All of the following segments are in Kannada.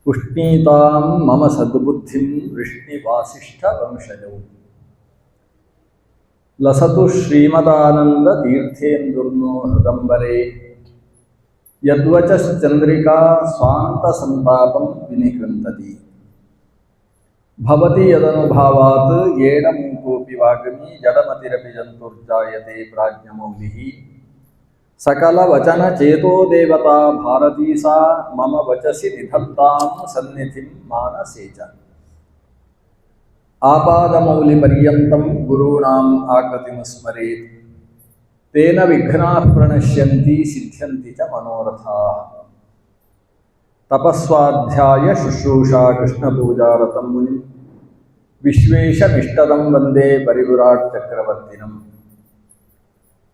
ಉಷ್ಣೀತಾಂ ಮಮ ಸದ್ಬುದ್ಧಿಂ ವೃಷ್ಣಿವಾಸಿಷ್ಠವಂಶಜೌ ಲಸತು ಶ್ರೀಮದಾನಂದ ತೀರ್ಥೇಂದುರ್ನೋ ಹೃದಂಬರೆ ಯದ್ವಚಶ್ಚಂದ್ರಿಕಾ ಸ್ವಾಂತ ಸಂತಾಪಂ ವಿನಿಕೃಂತತಿ ಭವತಿ ಯದನುಭಾವಾತ್ ಯೇನ ಮೂಕೋಪಿ ವಾಗ್ಮಿ ಜಡಮತಿರಪಿ ಜಂತುರ್ಜಾಯತೆ ಪ್ರಾಜ್ಞಮೌಲಿಃ ಸಕಲ ವಚನ ಚೇತೋ ದೇವತಾ ಭಾರತೀ ಸಾ ಮಮ ವಚಸಿ ನಿಧತ್ತಾಂ ಸನ್ನಿಧಿಂ ಮಾನಸೇ ಚ ಆಪಾದಮೌಲಿ ಪರ್ಯಂತಂ ಗುರುಣಾಂ ಆಕೃತಿಂ ಸ್ಮರೇತ್ ತೇನ ವಿಘ್ನಾಃ ಪ್ರಣಶ್ಯಂತಿ ಸಿದ್ಧ್ಯಂತಿ ಚ ಮನೋರಥಾಃ ತಪಸ್ವಾಧ್ಯಾಯ ಶುಶ್ರೂಷಾ ಕೃಷ್ಣಪೂಜಾರತಂ ಮುನಿಂ ವಿಶ್ವೇಶಮಿಷ್ಟದಂ ವಂದೇ ಪರಿವಿರಾಟ್ ಚಕ್ರವರ್ತಿನಂ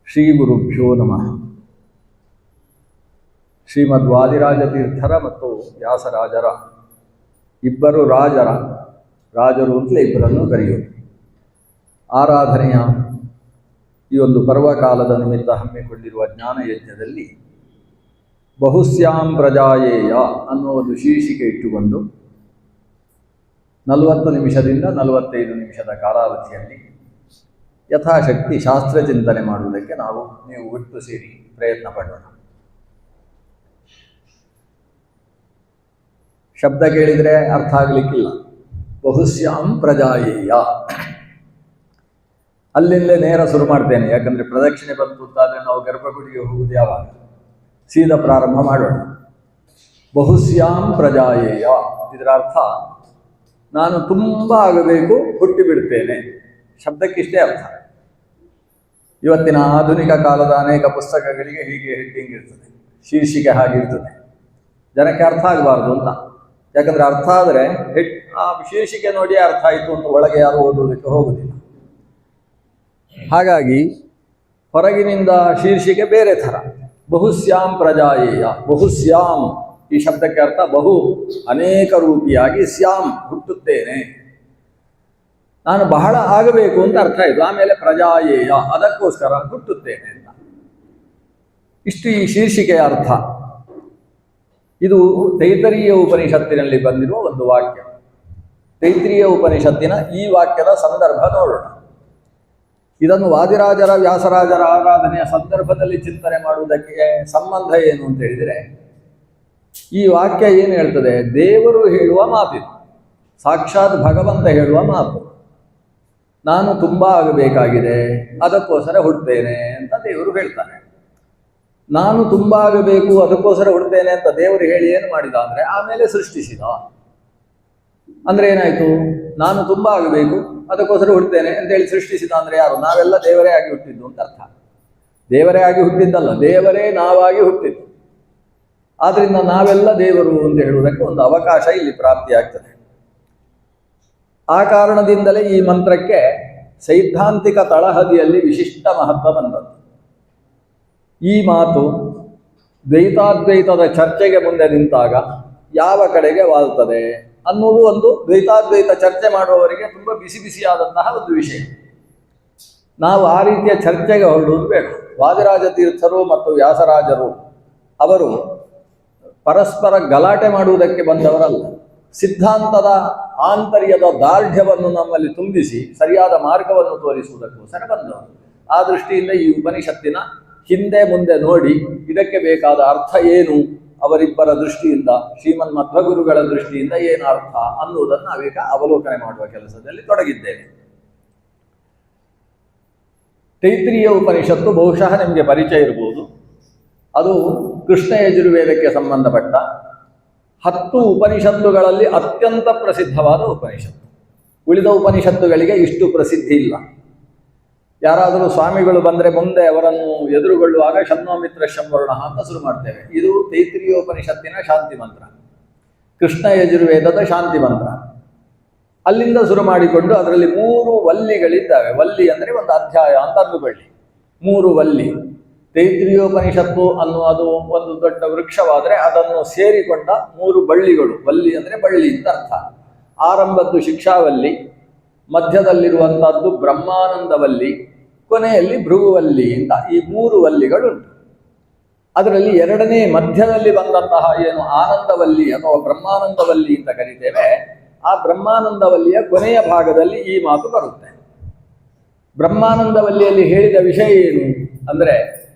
ಶ್ರೀ ಗುರುಭ್ಯೋ ನಮಃ. ಶ್ರೀಮದ್ವಾದಿರಾಜತೀರ್ಥರ ಮತ್ತು ವ್ಯಾಸರಾಜರ ಇಬ್ಬರು ರಾಜರು ಅಂತಲೇ ಇಬ್ಬರನ್ನು ಕರೆಯುವುದು ಆರಾಧನೆಯ ಈ ಒಂದು ಪರ್ವಕಾಲದ ನಿಮಿತ್ತ ಹಮ್ಮಿಕೊಂಡಿರುವ ಜ್ಞಾನಯಜ್ಞದಲ್ಲಿ ಬಹುಸ್ಯಾಂ ಪ್ರಜಾಯೇಯ ಅನ್ನೋ ಒಂದು ಶೀರ್ಷಿಕೆ ಇಟ್ಟುಕೊಂಡು 40 ನಿಮಿಷದಿಂದ 45 ನಿಮಿಷದ ಕಾಲಾವಧಿಯಲ್ಲಿ ಯಥಾಶಕ್ತಿ ಶಾಸ್ತ್ರ ಚಿಂತನೆ ಮಾಡುವುದಕ್ಕೆ ನೀವು ಒಟ್ಟು ಸೇರಿ ಪ್ರಯತ್ನ ಪಡೋಣ. ಶಬ್ದ ಕೇಳಿದರೆ ಅರ್ಥ ಆಗಲಿಕ್ಕಿಲ್ಲ. ಬಹುಸ್ಯಾಂ ಪ್ರಜಾಯೇಯ ಅಲ್ಲಿಂದಲೇ ನೇರ ಶುರು ಮಾಡ್ತೇನೆ. ಯಾಕಂದರೆ ಪ್ರದಕ್ಷಿಣೆ ಬಂತು ಅಂತಾದರೆ ನಾವು ಗರ್ಭಗುಡಿಗೆ ಹೋಗುವುದು ಯಾವಾಗ? ಸೀದಾ ಪ್ರಾರಂಭ ಮಾಡೋಣ. ಬಹುಸ್ಯಾಂ ಪ್ರಜಾಯೇಯ ಇದರ ಅರ್ಥ ನಾನು ತುಂಬ ಆಗಬೇಕು, ಹುಟ್ಟಿ ಬಿಡ್ತೇನೆ. ಶಬ್ದಕ್ಕಿಷ್ಟೇ ಅರ್ಥ. ಇವತ್ತಿನ ಆಧುನಿಕ ಕಾಲದ ಅನೇಕ ಪುಸ್ತಕಗಳಿಗೆ ಹೀಗೆ ಹೆಡ್ಡಿಂಗ್ ಇರ್ತದೆ, ಶೀರ್ಷಿಕೆ ಹಾಗಿರ್ತದೆ. ಜನಕ್ಕೆ ಅರ್ಥ ಆಗಬಾರ್ದು ಅಂತ. ಯಾಕಂದರೆ ಅರ್ಥ ಆದರೆ ಆ ಶೀರ್ಷಿಕೆ ನೋಡಿ ಅರ್ಥ ಆಯಿತು ಅಂತ ಒಳಗೆ ಯಾರು ಓದುವುದಕ್ಕೆ ಹೋಗುವುದಿಲ್ಲ. ಹಾಗಾಗಿ ಹೊರಗಿನಿಂದ ಶೀರ್ಷಿಕೆ ಬೇರೆ ಥರ. ಬಹುಸ್ಯಾಂ ಪ್ರಜಾಯೇಯ, ಬಹುಸ್ಯಾಂ ಈ ಶಬ್ದಕ್ಕೆ ಅರ್ಥ ಬಹು ಅನೇಕ ರೂಪಿಯಾಗಿ ಸ್ಯಾಂ ಹುಟ್ಟುತ್ತೇನೆ, ನಾನು ಬಹಳ ಆಗಬೇಕು ಅಂತ ಅರ್ಥ ಆಯಿತು. ಆಮೇಲೆ ಪ್ರಜಾಯೇಯ ಅದಕ್ಕೋಸ್ಕರ ಹುಟ್ಟುತ್ತೇನೆ ಅಂತ. ಇಷ್ಟು ಈ ಶೀರ್ಷಿಕೆಯ ಅರ್ಥ. ಇದು ತೈತರೀಯ ಉಪನಿಷತ್ತಿನಲ್ಲಿ ಬಂದಿರುವ ಒಂದು ವಾಕ್ಯ. ತೈತ್ರೀಯ ಉಪನಿಷತ್ತಿನ ಈ ವಾಕ್ಯದ ಸಂದರ್ಭ ನೋಡೋಣ. ಇದನ್ನು ವಾದಿರಾಜರ ವ್ಯಾಸರಾಜರ ಆರಾಧನೆಯ ಸಂದರ್ಭದಲ್ಲಿ ಚಿಂತನೆ ಮಾಡುವುದಕ್ಕೆ ಸಂಬಂಧ ಏನು ಅಂತ ಹೇಳಿದರೆ, ಈ ವಾಕ್ಯ ಏನು ಹೇಳ್ತದೆ? ದೇವರು ಹೇಳುವ ಮಾತಿದು, ಸಾಕ್ಷಾತ್ ಭಗವಂತ ಹೇಳುವ ಮಾತು. ನಾನು ತುಂಬ ಆಗಬೇಕಾಗಿದೆ, ಅದಕ್ಕೋಸ್ಕರ ಹುಡ್ತೇನೆ ಅಂತ ದೇವರು ಹೇಳ್ತಾನೆ. ನಾನು ತುಂಬ ಆಗಬೇಕು, ಅದಕ್ಕೋಸ್ಕರ ಹುಡ್ತೇನೆ ಅಂತ ದೇವರು ಹೇಳಿ ಏನು ಮಾಡಿದ ಅಂದರೆ ಆಮೇಲೆ ಸೃಷ್ಟಿಸಿದ. ಅಂದರೆ ಏನಾಯಿತು? ನಾನು ತುಂಬ ಆಗಬೇಕು, ಅದಕ್ಕೋಸ್ಕರ ಹುಡ್ತೇನೆ ಅಂತೇಳಿ ಸೃಷ್ಟಿಸಿದ ಅಂದರೆ ಯಾರು? ನಾವೆಲ್ಲ ದೇವರೇ ಆಗಿ ಹುಟ್ಟಿದ್ದು ಅಂತ ಅರ್ಥ. ದೇವರೇ ಆಗಿ ಹುಟ್ಟಿದ್ದಲ್ಲ, ದೇವರೇ ನಾವಾಗಿ ಹುಟ್ಟಿದ್ದು. ಆದ್ದರಿಂದ ನಾವೆಲ್ಲ ದೇವರು ಅಂತ ಹೇಳುವುದಕ್ಕೆ ಒಂದು ಅವಕಾಶ ಇಲ್ಲಿ ಪ್ರಾಪ್ತಿಯಾಗ್ತದೆ. ಆ ಕಾರಣದಿಂದಲೇ ಈ ಮಂತ್ರಕ್ಕೆ ಸೈದ್ಧಾಂತಿಕ ತಳಹದಿಯಲ್ಲಿ ವಿಶಿಷ್ಟ ಮಹತ್ವ ಬಂದದ್ದು. ಈ ಮಾತು ದ್ವೈತಾದ್ವೈತದ ಚರ್ಚೆಗೆ ಮುಂದೆ ನಿಂತಾಗ ಯಾವ ಕಡೆಗೆ ವಾಲ್ತದೆ ಅನ್ನುವುದು ಒಂದು ದ್ವೈತಾದ್ವೈತ ಚರ್ಚೆ ಮಾಡುವವರಿಗೆ ತುಂಬ ಬಿಸಿ ಬಿಸಿಯಾದಂತಹ ಒಂದು ವಿಷಯ. ನಾವು ಆ ರೀತಿಯ ಚರ್ಚೆಗೆ ಹೊರಡುವುದು ಬೇಡ. ವಾದಿರಾಜ ತೀರ್ಥರು ಮತ್ತು ವ್ಯಾಸರಾಜರು ಅವರು ಪರಸ್ಪರ ಗಲಾಟೆ ಮಾಡುವುದಕ್ಕೆ ಬಂದವರಲ್ಲ. ಸಿದ್ಧಾಂತದ ಆಂತರ್ಯದ ದಾರ್ಢ್ಯವನ್ನು ನಮ್ಮಲ್ಲಿ ತುಂಬಿಸಿ ಸರಿಯಾದ ಮಾರ್ಗವನ್ನು ತೋರಿಸುವುದಕ್ಕೋಸ್ಕರ ಬಂದವರು. ಆ ದೃಷ್ಟಿಯಿಂದ ಈ ಉಪನಿಷತ್ತಿನ ಹಿಂದೆ ಮುಂದೆ ನೋಡಿ ಇದಕ್ಕೆ ಬೇಕಾದ ಅರ್ಥ ಏನು, ಅವರಿಬ್ಬರ ದೃಷ್ಟಿಯಿಂದ, ಶ್ರೀಮನ್ ಮಧ್ವಗುರುಗಳ ದೃಷ್ಟಿಯಿಂದ ಏನು ಅರ್ಥ ಅನ್ನುವುದನ್ನು ನಾವೀಗ ಅವಲೋಕನೆ ಮಾಡುವ ಕೆಲಸದಲ್ಲಿ ತೊಡಗಿದ್ದೇವೆ. ತೈತ್ರೀಯ ಉಪನಿಷತ್ತು ಬಹುಶಃ ನಿಮಗೆ ಪರಿಚಯ ಇರಬಹುದು. ಅದು ಕೃಷ್ಣ ಯಜುರ್ವೇದಕ್ಕೆ ಸಂಬಂಧಪಟ್ಟ 10 ಉಪನಿಷತ್ತುಗಳಲ್ಲಿ ಅತ್ಯಂತ ಪ್ರಸಿದ್ಧವಾದ ಉಪನಿಷತ್ತು. ಉಳಿದ ಉಪನಿಷತ್ತುಗಳಿಗೆ ಇಷ್ಟು ಪ್ರಸಿದ್ಧಿ ಇಲ್ಲ. ಯಾರಾದರೂ ಸ್ವಾಮಿಗಳು ಬಂದರೆ ಮುಂದೆ ಅವರನ್ನು ಎದುರುಗೊಳ್ಳುವಾಗ ಶನ್ನೋಮಿತ್ರ ಶಂವರ್ಣ ಅಂತ ಶುರು ಮಾಡ್ತೇವೆ. ಇದು ತೈತ್ರೀಯೋಪನಿಷತ್ತಿನ ಶಾಂತಿ ಮಂತ್ರ, ಕೃಷ್ಣ ಯಜುರ್ವೇದದ ಶಾಂತಿ ಮಂತ್ರ. ಅಲ್ಲಿಂದ ಶುರು ಮಾಡಿಕೊಂಡು ಅದರಲ್ಲಿ 3 ವಲ್ಲಿಗಳಿದ್ದಾವೆ. ವಲ್ಲಿ ಅಂದರೆ ಒಂದು ಅಧ್ಯಾಯ ಅಂತ ಅಂದುಕೊಳ್ಳಿ. 3 ವಲ್ಲಿ. ತೈತ್ರೀಯೋಪನಿಷತ್ತು ಅನ್ನುವುದು ಒಂದು ದೊಡ್ಡ ವೃಕ್ಷವಾದರೆ ಅದನ್ನು ಸೇರಿಕೊಂಡ 3 ಬಳ್ಳಿಗಳು. ವಲ್ಲಿ ಅಂದರೆ ಬಳ್ಳಿ ಅಂತ ಅರ್ಥ. ಆರಂಭದ್ದು ಶಿಕ್ಷಾವಲ್ಲಿ, ಮಧ್ಯದಲ್ಲಿರುವಂಥದ್ದು ಬ್ರಹ್ಮಾನಂದವಲ್ಲಿ, ಕೊನೆಯಲ್ಲಿ ಭೃಗುವಲ್ಲಿ ಅಂತ ಈ 3 ವಲ್ಲಿಗಳುಂಟು. ಅದರಲ್ಲಿ ಎರಡನೇ ಮಧ್ಯದಲ್ಲಿ ಬಂದಂತಹ ಏನು ಆನಂದವಲ್ಲಿ ಅಥವಾ ಬ್ರಹ್ಮಾನಂದವಲ್ಲಿ ಅಂತ ಕರಿತೇವೆ, ಆ ಬ್ರಹ್ಮಾನಂದವಲ್ಲಿಯ ಕೊನೆಯ ಭಾಗದಲ್ಲಿ ಈ ಮಾತು ಬರುತ್ತೆ. ಬ್ರಹ್ಮಾನಂದವಲ್ಲಿಯಲ್ಲಿ ಹೇಳಿದ ವಿಷಯ ಏನು ಅಂದರೆ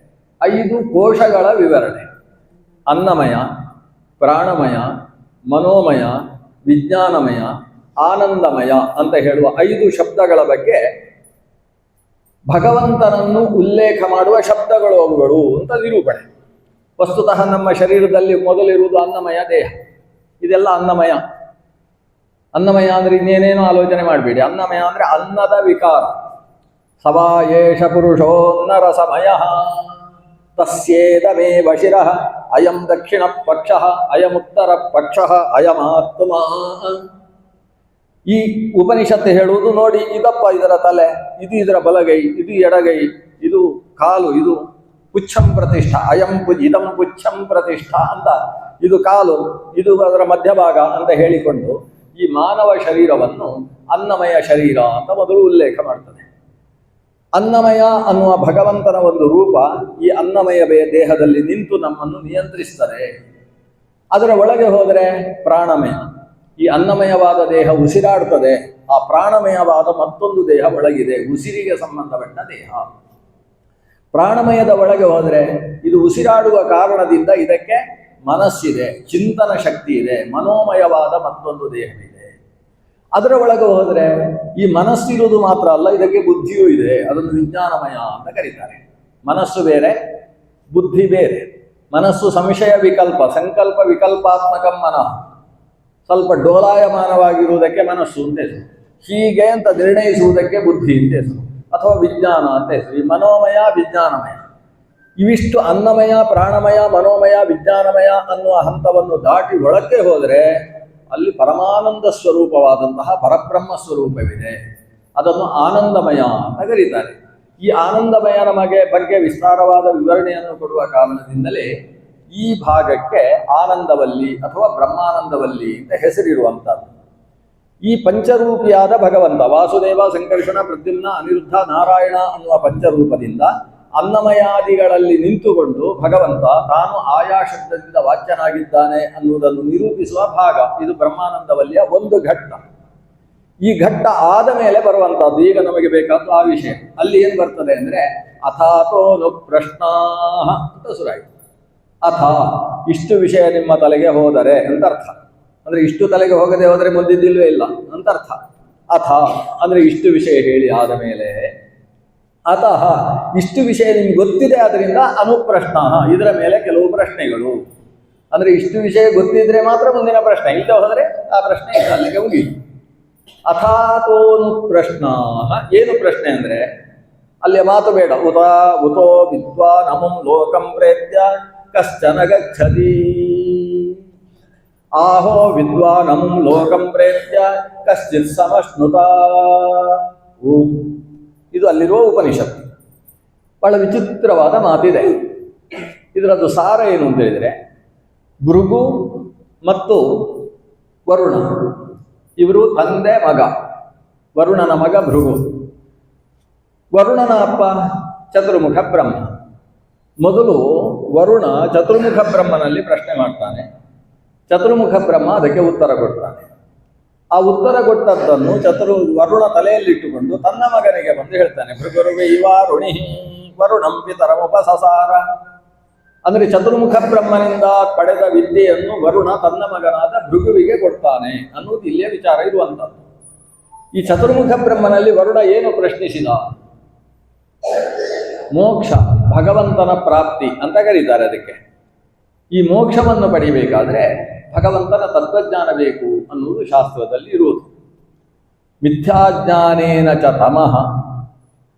5 ಕೋಶಗಳ ವಿವರಣೆ. ಅನ್ನಮಯ, ಪ್ರಾಣಮಯ, ಮನೋಮಯ, ವಿಜ್ಞಾನಮಯ, ಆನಂದಮಯ ಅಂತ ಹೇಳುವ 5 ಶಬ್ದಗಳ ಬಗ್ಗೆ ಭಗವಂತನನ್ನು ಉಲ್ಲೇಖ ಮಾಡುವ ಶಬ್ದಗಳು ಅವುಗಳು ಅಂತ ನಿರೂಪಣೆ. ವಸ್ತುತಃ ನಮ್ಮ ಶರೀರದಲ್ಲಿ ಮೊದಲಿರುವುದು ಅನ್ನಮಯ ದೇಹ. ಇದೆಲ್ಲ ಅನ್ನಮಯ. ಅನ್ನಮಯ ಅಂದರೆ ಇನ್ನೇನೇನೋ ಆಲೋಚನೆ ಮಾಡಬೇಡಿ. ಅನ್ನಮಯ ಅಂದರೆ ಅನ್ನದ ವಿಕಾರ. ಸವಾ ಏಷ ಪುರುಷೋನ್ನ ರಸಮಯ ತಸ್ಯೇದಮೇವ ಶಿರಃ ಅಯಂ ದಕ್ಷಿಣ ಪಕ್ಷ ಅಯಮುತ್ತರ ಪಕ್ಷ ಅಯಮಾತ್ಮ. ಈ ಉಪನಿಷತ್ತು ಹೇಳುವುದು ನೋಡಿ, ಇದಪ್ಪ ಇದರ ತಲೆ, ಇದು ಇದರ ಬಲಗೈ, ಇದು ಎಡಗೈ, ಇದು ಕಾಲು, ಇದು ಪುಚ್ಛಂ ಪ್ರತಿಷ್ಠ, ಇದಂ ಪುಚ್ಛಂ ಪ್ರತಿಷ್ಠ ಅಂತ, ಇದು ಕಾಲು, ಇದು ಅದರ ಮಧ್ಯಭಾಗ ಅಂತ ಹೇಳಿಕೊಂಡು ಈ ಮಾನವ ಶರೀರವನ್ನು ಅನ್ನಮಯ ಶರೀರ ಅಂತ ಮೊದಲು ಉಲ್ಲೇಖ ಮಾಡ್ತದೆ. ಅನ್ನಮಯ ಅನ್ನುವ ಭಗವಂತನ ಒಂದು ರೂಪ ಈ ಅನ್ನಮಯ ದೇಹದಲ್ಲಿ ನಿಂತು ನಮ್ಮನ್ನು ನಿಯಂತ್ರಿಸ್ತದೆ. ಅದರ ಒಳಗೆ ಹೋದರೆ ಪ್ರಾಣಮಯ. ಈ ಅನ್ನಮಯವಾದ ದೇಹ ಉಸಿರಾಡ್ತದೆ. ಆ ಪ್ರಾಣಮಯವಾದ ಮತ್ತೊಂದು ದೇಹ ಒಳಗಿದೆ, ಉಸಿರಿಗೆ ಸಂಬಂಧಪಟ್ಟ ದೇಹ. ಪ್ರಾಣಮಯದ ಒಳಗೆ ಹೋದರೆ ಇದು ಉಸಿರಾಡುವ ಕಾರಣದಿಂದ ಇದಕ್ಕೆ ಮನಸ್ಸಿದೆ, ಚಿಂತನ ಶಕ್ತಿ ಇದೆ, ಮನೋಮಯವಾದ ಮತ್ತೊಂದು ದೇಹವಿದೆ. ಅದರ ಒಳಗೆ ಹೋದರೆ ಈ ಮನಸ್ಸಿರುವುದು ಮಾತ್ರ ಅಲ್ಲ, ಇದಕ್ಕೆ ಬುದ್ಧಿಯೂ ಇದೆ. ಅದನ್ನು ವಿಜ್ಞಾನಮಯ ಅಂತ ಕರೀತಾರೆ. ಮನಸ್ಸು ಬೇರೆ, ಬುದ್ಧಿ ಬೇರೆ. ಮನಸ್ಸು ಸಂಶಯ ವಿಕಲ್ಪ, ಸಂಕಲ್ಪ ವಿಕಲ್ಪಾತ್ಮಕ ಮನಃ. ಸ್ವಲ್ಪ ಡೋಲಾಯಮಾನವಾಗಿರುವುದಕ್ಕೆ ಮನಸ್ಸು ಅಂತ ಹೆಸರು. ಹೀಗೆ ಅಂತ ನಿರ್ಣಯಿಸುವುದಕ್ಕೆ ಬುದ್ಧಿ ಅಂತ ಹೆಸರು, ಅಥವಾ ವಿಜ್ಞಾನ ಅಂತ ಹೆಸರು. ಈ ಮನೋಮಯ, ವಿಜ್ಞಾನಮಯ ಇವಿಷ್ಟು ಅನ್ನಮಯ, ಪ್ರಾಣಮಯ, ಮನೋಮಯ, ವಿಜ್ಞಾನಮಯ ಅನ್ನುವ ಹಂತವನ್ನು ದಾಟಿ ಒಳಕ್ಕೆ ಹೋದರೆ ಅಲ್ಲಿ ಪರಮಾನಂದ ಸ್ವರೂಪವಾದಂತಹ ಪರಬ್ರಹ್ಮ ಸ್ವರೂಪವಿದೆ. ಅದನ್ನು ಆನಂದಮಯ ಅಂತ ಕರೀತಾರೆ. ಈ ಆನಂದಮಯ ನಮಗೆ ಬಗ್ಗೆ ವಿಸ್ತಾರವಾದ ವಿವರಣೆಯನ್ನು ಕೊಡುವ ಕಾರಣದಿಂದಲೇ ಈ ಭಾಗಕ್ಕೆ ಆನಂದವಲ್ಲಿ ಅಥವಾ ಬ್ರಹ್ಮಾನಂದವಲ್ಲಿ ಅಂತ ಹೆಸರಿರುವಂಥದ್ದು. ಈ ಪಂಚರೂಪಿಯಾದ ಭಗವಂತ ವಾಸುದೇವ, ಸಂಕರ್ಷಣ, ಪ್ರದ್ಯುಮ್ನ, ಅನಿರುದ್ಧ, ನಾರಾಯಣ ಅನ್ನುವ ಪಂಚರೂಪದಿಂದ ಅನ್ನಮಯಾದಿಗಳಲ್ಲಿ ನಿಂತುಕೊಂಡು ಭಗವಂತ ತಾನು ಆಯಾ ಶಬ್ದದಿಂದ ವಾಚ್ಯನಾಗಿದ್ದಾನೆ ಅನ್ನುವುದನ್ನು ನಿರೂಪಿಸುವ ಭಾಗ ಇದು ಬ್ರಹ್ಮಾನಂದವಲ್ಲಿಯ ಒಂದು ಘಟ್ಟ. ಈ ಘಟ್ಟ ಆದ ಮೇಲೆ ಬರುವಂತಹದ್ದು ಈಗ ನಮಗೆ ಬೇಕಾದ್ದು ಆ ವಿಷಯ. ಅಲ್ಲಿ ಏನು ಬರ್ತದೆ ಅಂದರೆ ಅಥಾತೋನು ಪ್ರಶ್ನಾ ಅಂತ ಶುರುವಾಯಿತು. ಅಥ ಇಷ್ಟು ವಿಷಯ ನಿಮ್ಮ ತಲೆಗೆ ಹೋದರೆ ಅಂತ ಅರ್ಥ. ಅಂದ್ರೆ ಇಷ್ಟು ತಲೆಗೆ ಹೋಗದೆ ಹೋದರೆ ಮುಂದಿದ್ದಿಲ್ವೇ ಇಲ್ಲ ಅಂತ ಅರ್ಥ. ಅಥ ಅಂದ್ರೆ ಇಷ್ಟು ವಿಷಯ ಹೇಳಿ ಆದ ಮೇಲೆ, ಅತಃ ಇಷ್ಟು ವಿಷಯ ನಿಮ್ಗೆ ಗೊತ್ತಿದೆ, ಅದರಿಂದ ಅನುಪ್ರಶ್ನ ಇದರ ಮೇಲೆ ಕೆಲವು ಪ್ರಶ್ನೆಗಳು. ಅಂದ್ರೆ ಇಷ್ಟು ವಿಷಯ ಗೊತ್ತಿದ್ರೆ ಮಾತ್ರ ಮುಂದಿನ ಪ್ರಶ್ನೆ, ಇಲ್ಲ ಹೋದರೆ ಆ ಪ್ರಶ್ನೆ ಅಲ್ಲಿಗೆ ಮುಗಿಯಿತು. ಅಥಾತೋನು ಪ್ರಶ್ನ ಏನು ಪ್ರಶ್ನೆ ಅಂದ್ರೆ ಅಲ್ಲಿಯ ಮಾತು ಬೇಡ. ಉತೋ ವಿದ್ವಾನ್ ಅಮುಂ ಲೋಕಂ ಪ್ರೇತ್ಯ ಕಶ್ಚನ ಗಚ್ಚತಿ. ಆಹೋ ವಿದ್ವಾನ್ ಅಮುಂ ಲೋಕಂ ಪ್ರೇತ್ಯ ಕಶ್ಚಿತ್ ಸಮಶ್ನುತ. ಇದು ಅಲ್ಲಿರುವ ಉಪನಿಷತ್ತು. ಬಹಳ ವಿಚಿತ್ರವಾದ ಮಾತಿದೆ. ಇದರದ್ದು ಸಾರ ಏನು ಅಂತ ಹೇಳಿದರೆ, ಭೃಗು ಮತ್ತು ವರುಣ ಇವರು ತಂದೆ ಮಗ. ವರುಣನ ಮಗ ಭೃಗು. ವರುಣನ ಅಪ್ಪ ಚತುರ್ಮುಖ ಬ್ರಹ್ಮ. ಮೊದಲು ವರುಣ ಚತುರ್ಮುಖ ಬ್ರಹ್ಮನಲ್ಲಿ ಪ್ರಶ್ನೆ ಮಾಡ್ತಾನೆ. ಚತುರ್ಮುಖ ಬ್ರಹ್ಮ ಅದಕ್ಕೆ ಉತ್ತರ ಕೊಡ್ತಾನೆ. ಆ ಉತ್ತರ ಕೊಟ್ಟದ್ದನ್ನು ವರುಣ ತಲೆಯಲ್ಲಿಟ್ಟುಕೊಂಡು ತನ್ನ ಮಗನಿಗೆ ಬಂದು ಹೇಳ್ತಾನೆ, ಭೃಗುರುವೆ ಇವಾರುಣಿ ವರುಣಂ ಪಿತರಮುಪಸಸಾರ. ಅಂದರೆ ಚತುರ್ಮುಖ ಬ್ರಹ್ಮನಿಂದ ಪಡೆದ ವಿದ್ಯೆಯನ್ನು ವರುಣ ತನ್ನ ಮಗನಾದ ಭೃಗುವಿಗೆ ಕೊಡ್ತಾನೆ ಅನ್ನುವುದು ಇಲ್ಲಿಯ ವಿಚಾರ ಇರುವಂಥದ್ದು. ಈ ಚತುರ್ಮುಖ ಬ್ರಹ್ಮನಲ್ಲಿ ವರುಣ ಏನು ಪ್ರಶ್ನಿಸಿದ? ಮೋಕ್ಷ, ಭಗವಂತನ ಪ್ರಾಪ್ತಿ ಅಂತ ಕರೀತಾರೆ ಅದಕ್ಕೆ. ಈ ಮೋಕ್ಷವನ್ನು ಪಡಿಬೇಕಾದ್ರೆ ಭಗವಂತನ ತತ್ವಜ್ಞಾನ ಬೇಕು ಅನ್ನುವುದು ಶಾಸ್ತ್ರದಲ್ಲಿ ಇರುವುದು. ಮಿಥ್ಯಾಜ್ಞಾನೇನ ಚ ತಮಃ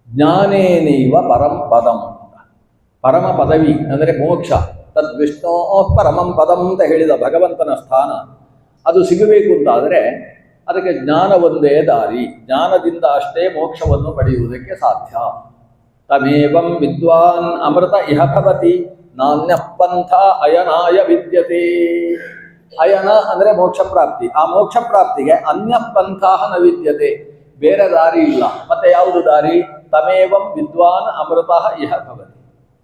ಜ್ಞಾನೇನೈವ ಪರಂ ಪದಂ. ಪರಮ ಪದವಿ ಅಂದರೆ ಮೋಕ್ಷ, ತದ್ವಿಷ್ಣೋ ಪರಮಂ ಪದಂ ಅಂತ ಹೇಳಿದ ಭಗವಂತನ ಸ್ಥಾನ ಅದು ಸಿಗಬೇಕು ಅಂತಾದರೆ ಅದಕ್ಕೆ ಜ್ಞಾನ ಒಂದೇ ದಾರಿ. ಜ್ಞಾನದಿಂದ ಅಷ್ಟೇ ಮೋಕ್ಷವನ್ನು ಪಡೆಯುವುದಕ್ಕೆ ಸಾಧ್ಯ. ತಮೇವಂ ವಿದ್ವಾನ್ ಅಮೃತ ಇಹ ಭವತಿ ನಾನ್ಯ ಪಂಥ ಅಯನಾಯ ವಿದ್ಯತೆ. ಅಯನ ಅಂದರೆ ಮೋಕ್ಷ ಪ್ರಾಪ್ತಿ. ಆ ಮೋಕ್ಷ ಪ್ರಾಪ್ತಿಗೆ ಅನ್ಯ ಪಂಥ ನ ವಿದ್ಯತೆ, ಬೇರೆ ದಾರಿ ಇಲ್ಲ. ಮತ್ತೆ ಯಾವುದು ದಾರಿ? ತಮೇವಂ ವಿದ್ವಾನ್ ಅಮೃತ ಇಹ ಭವತಿ.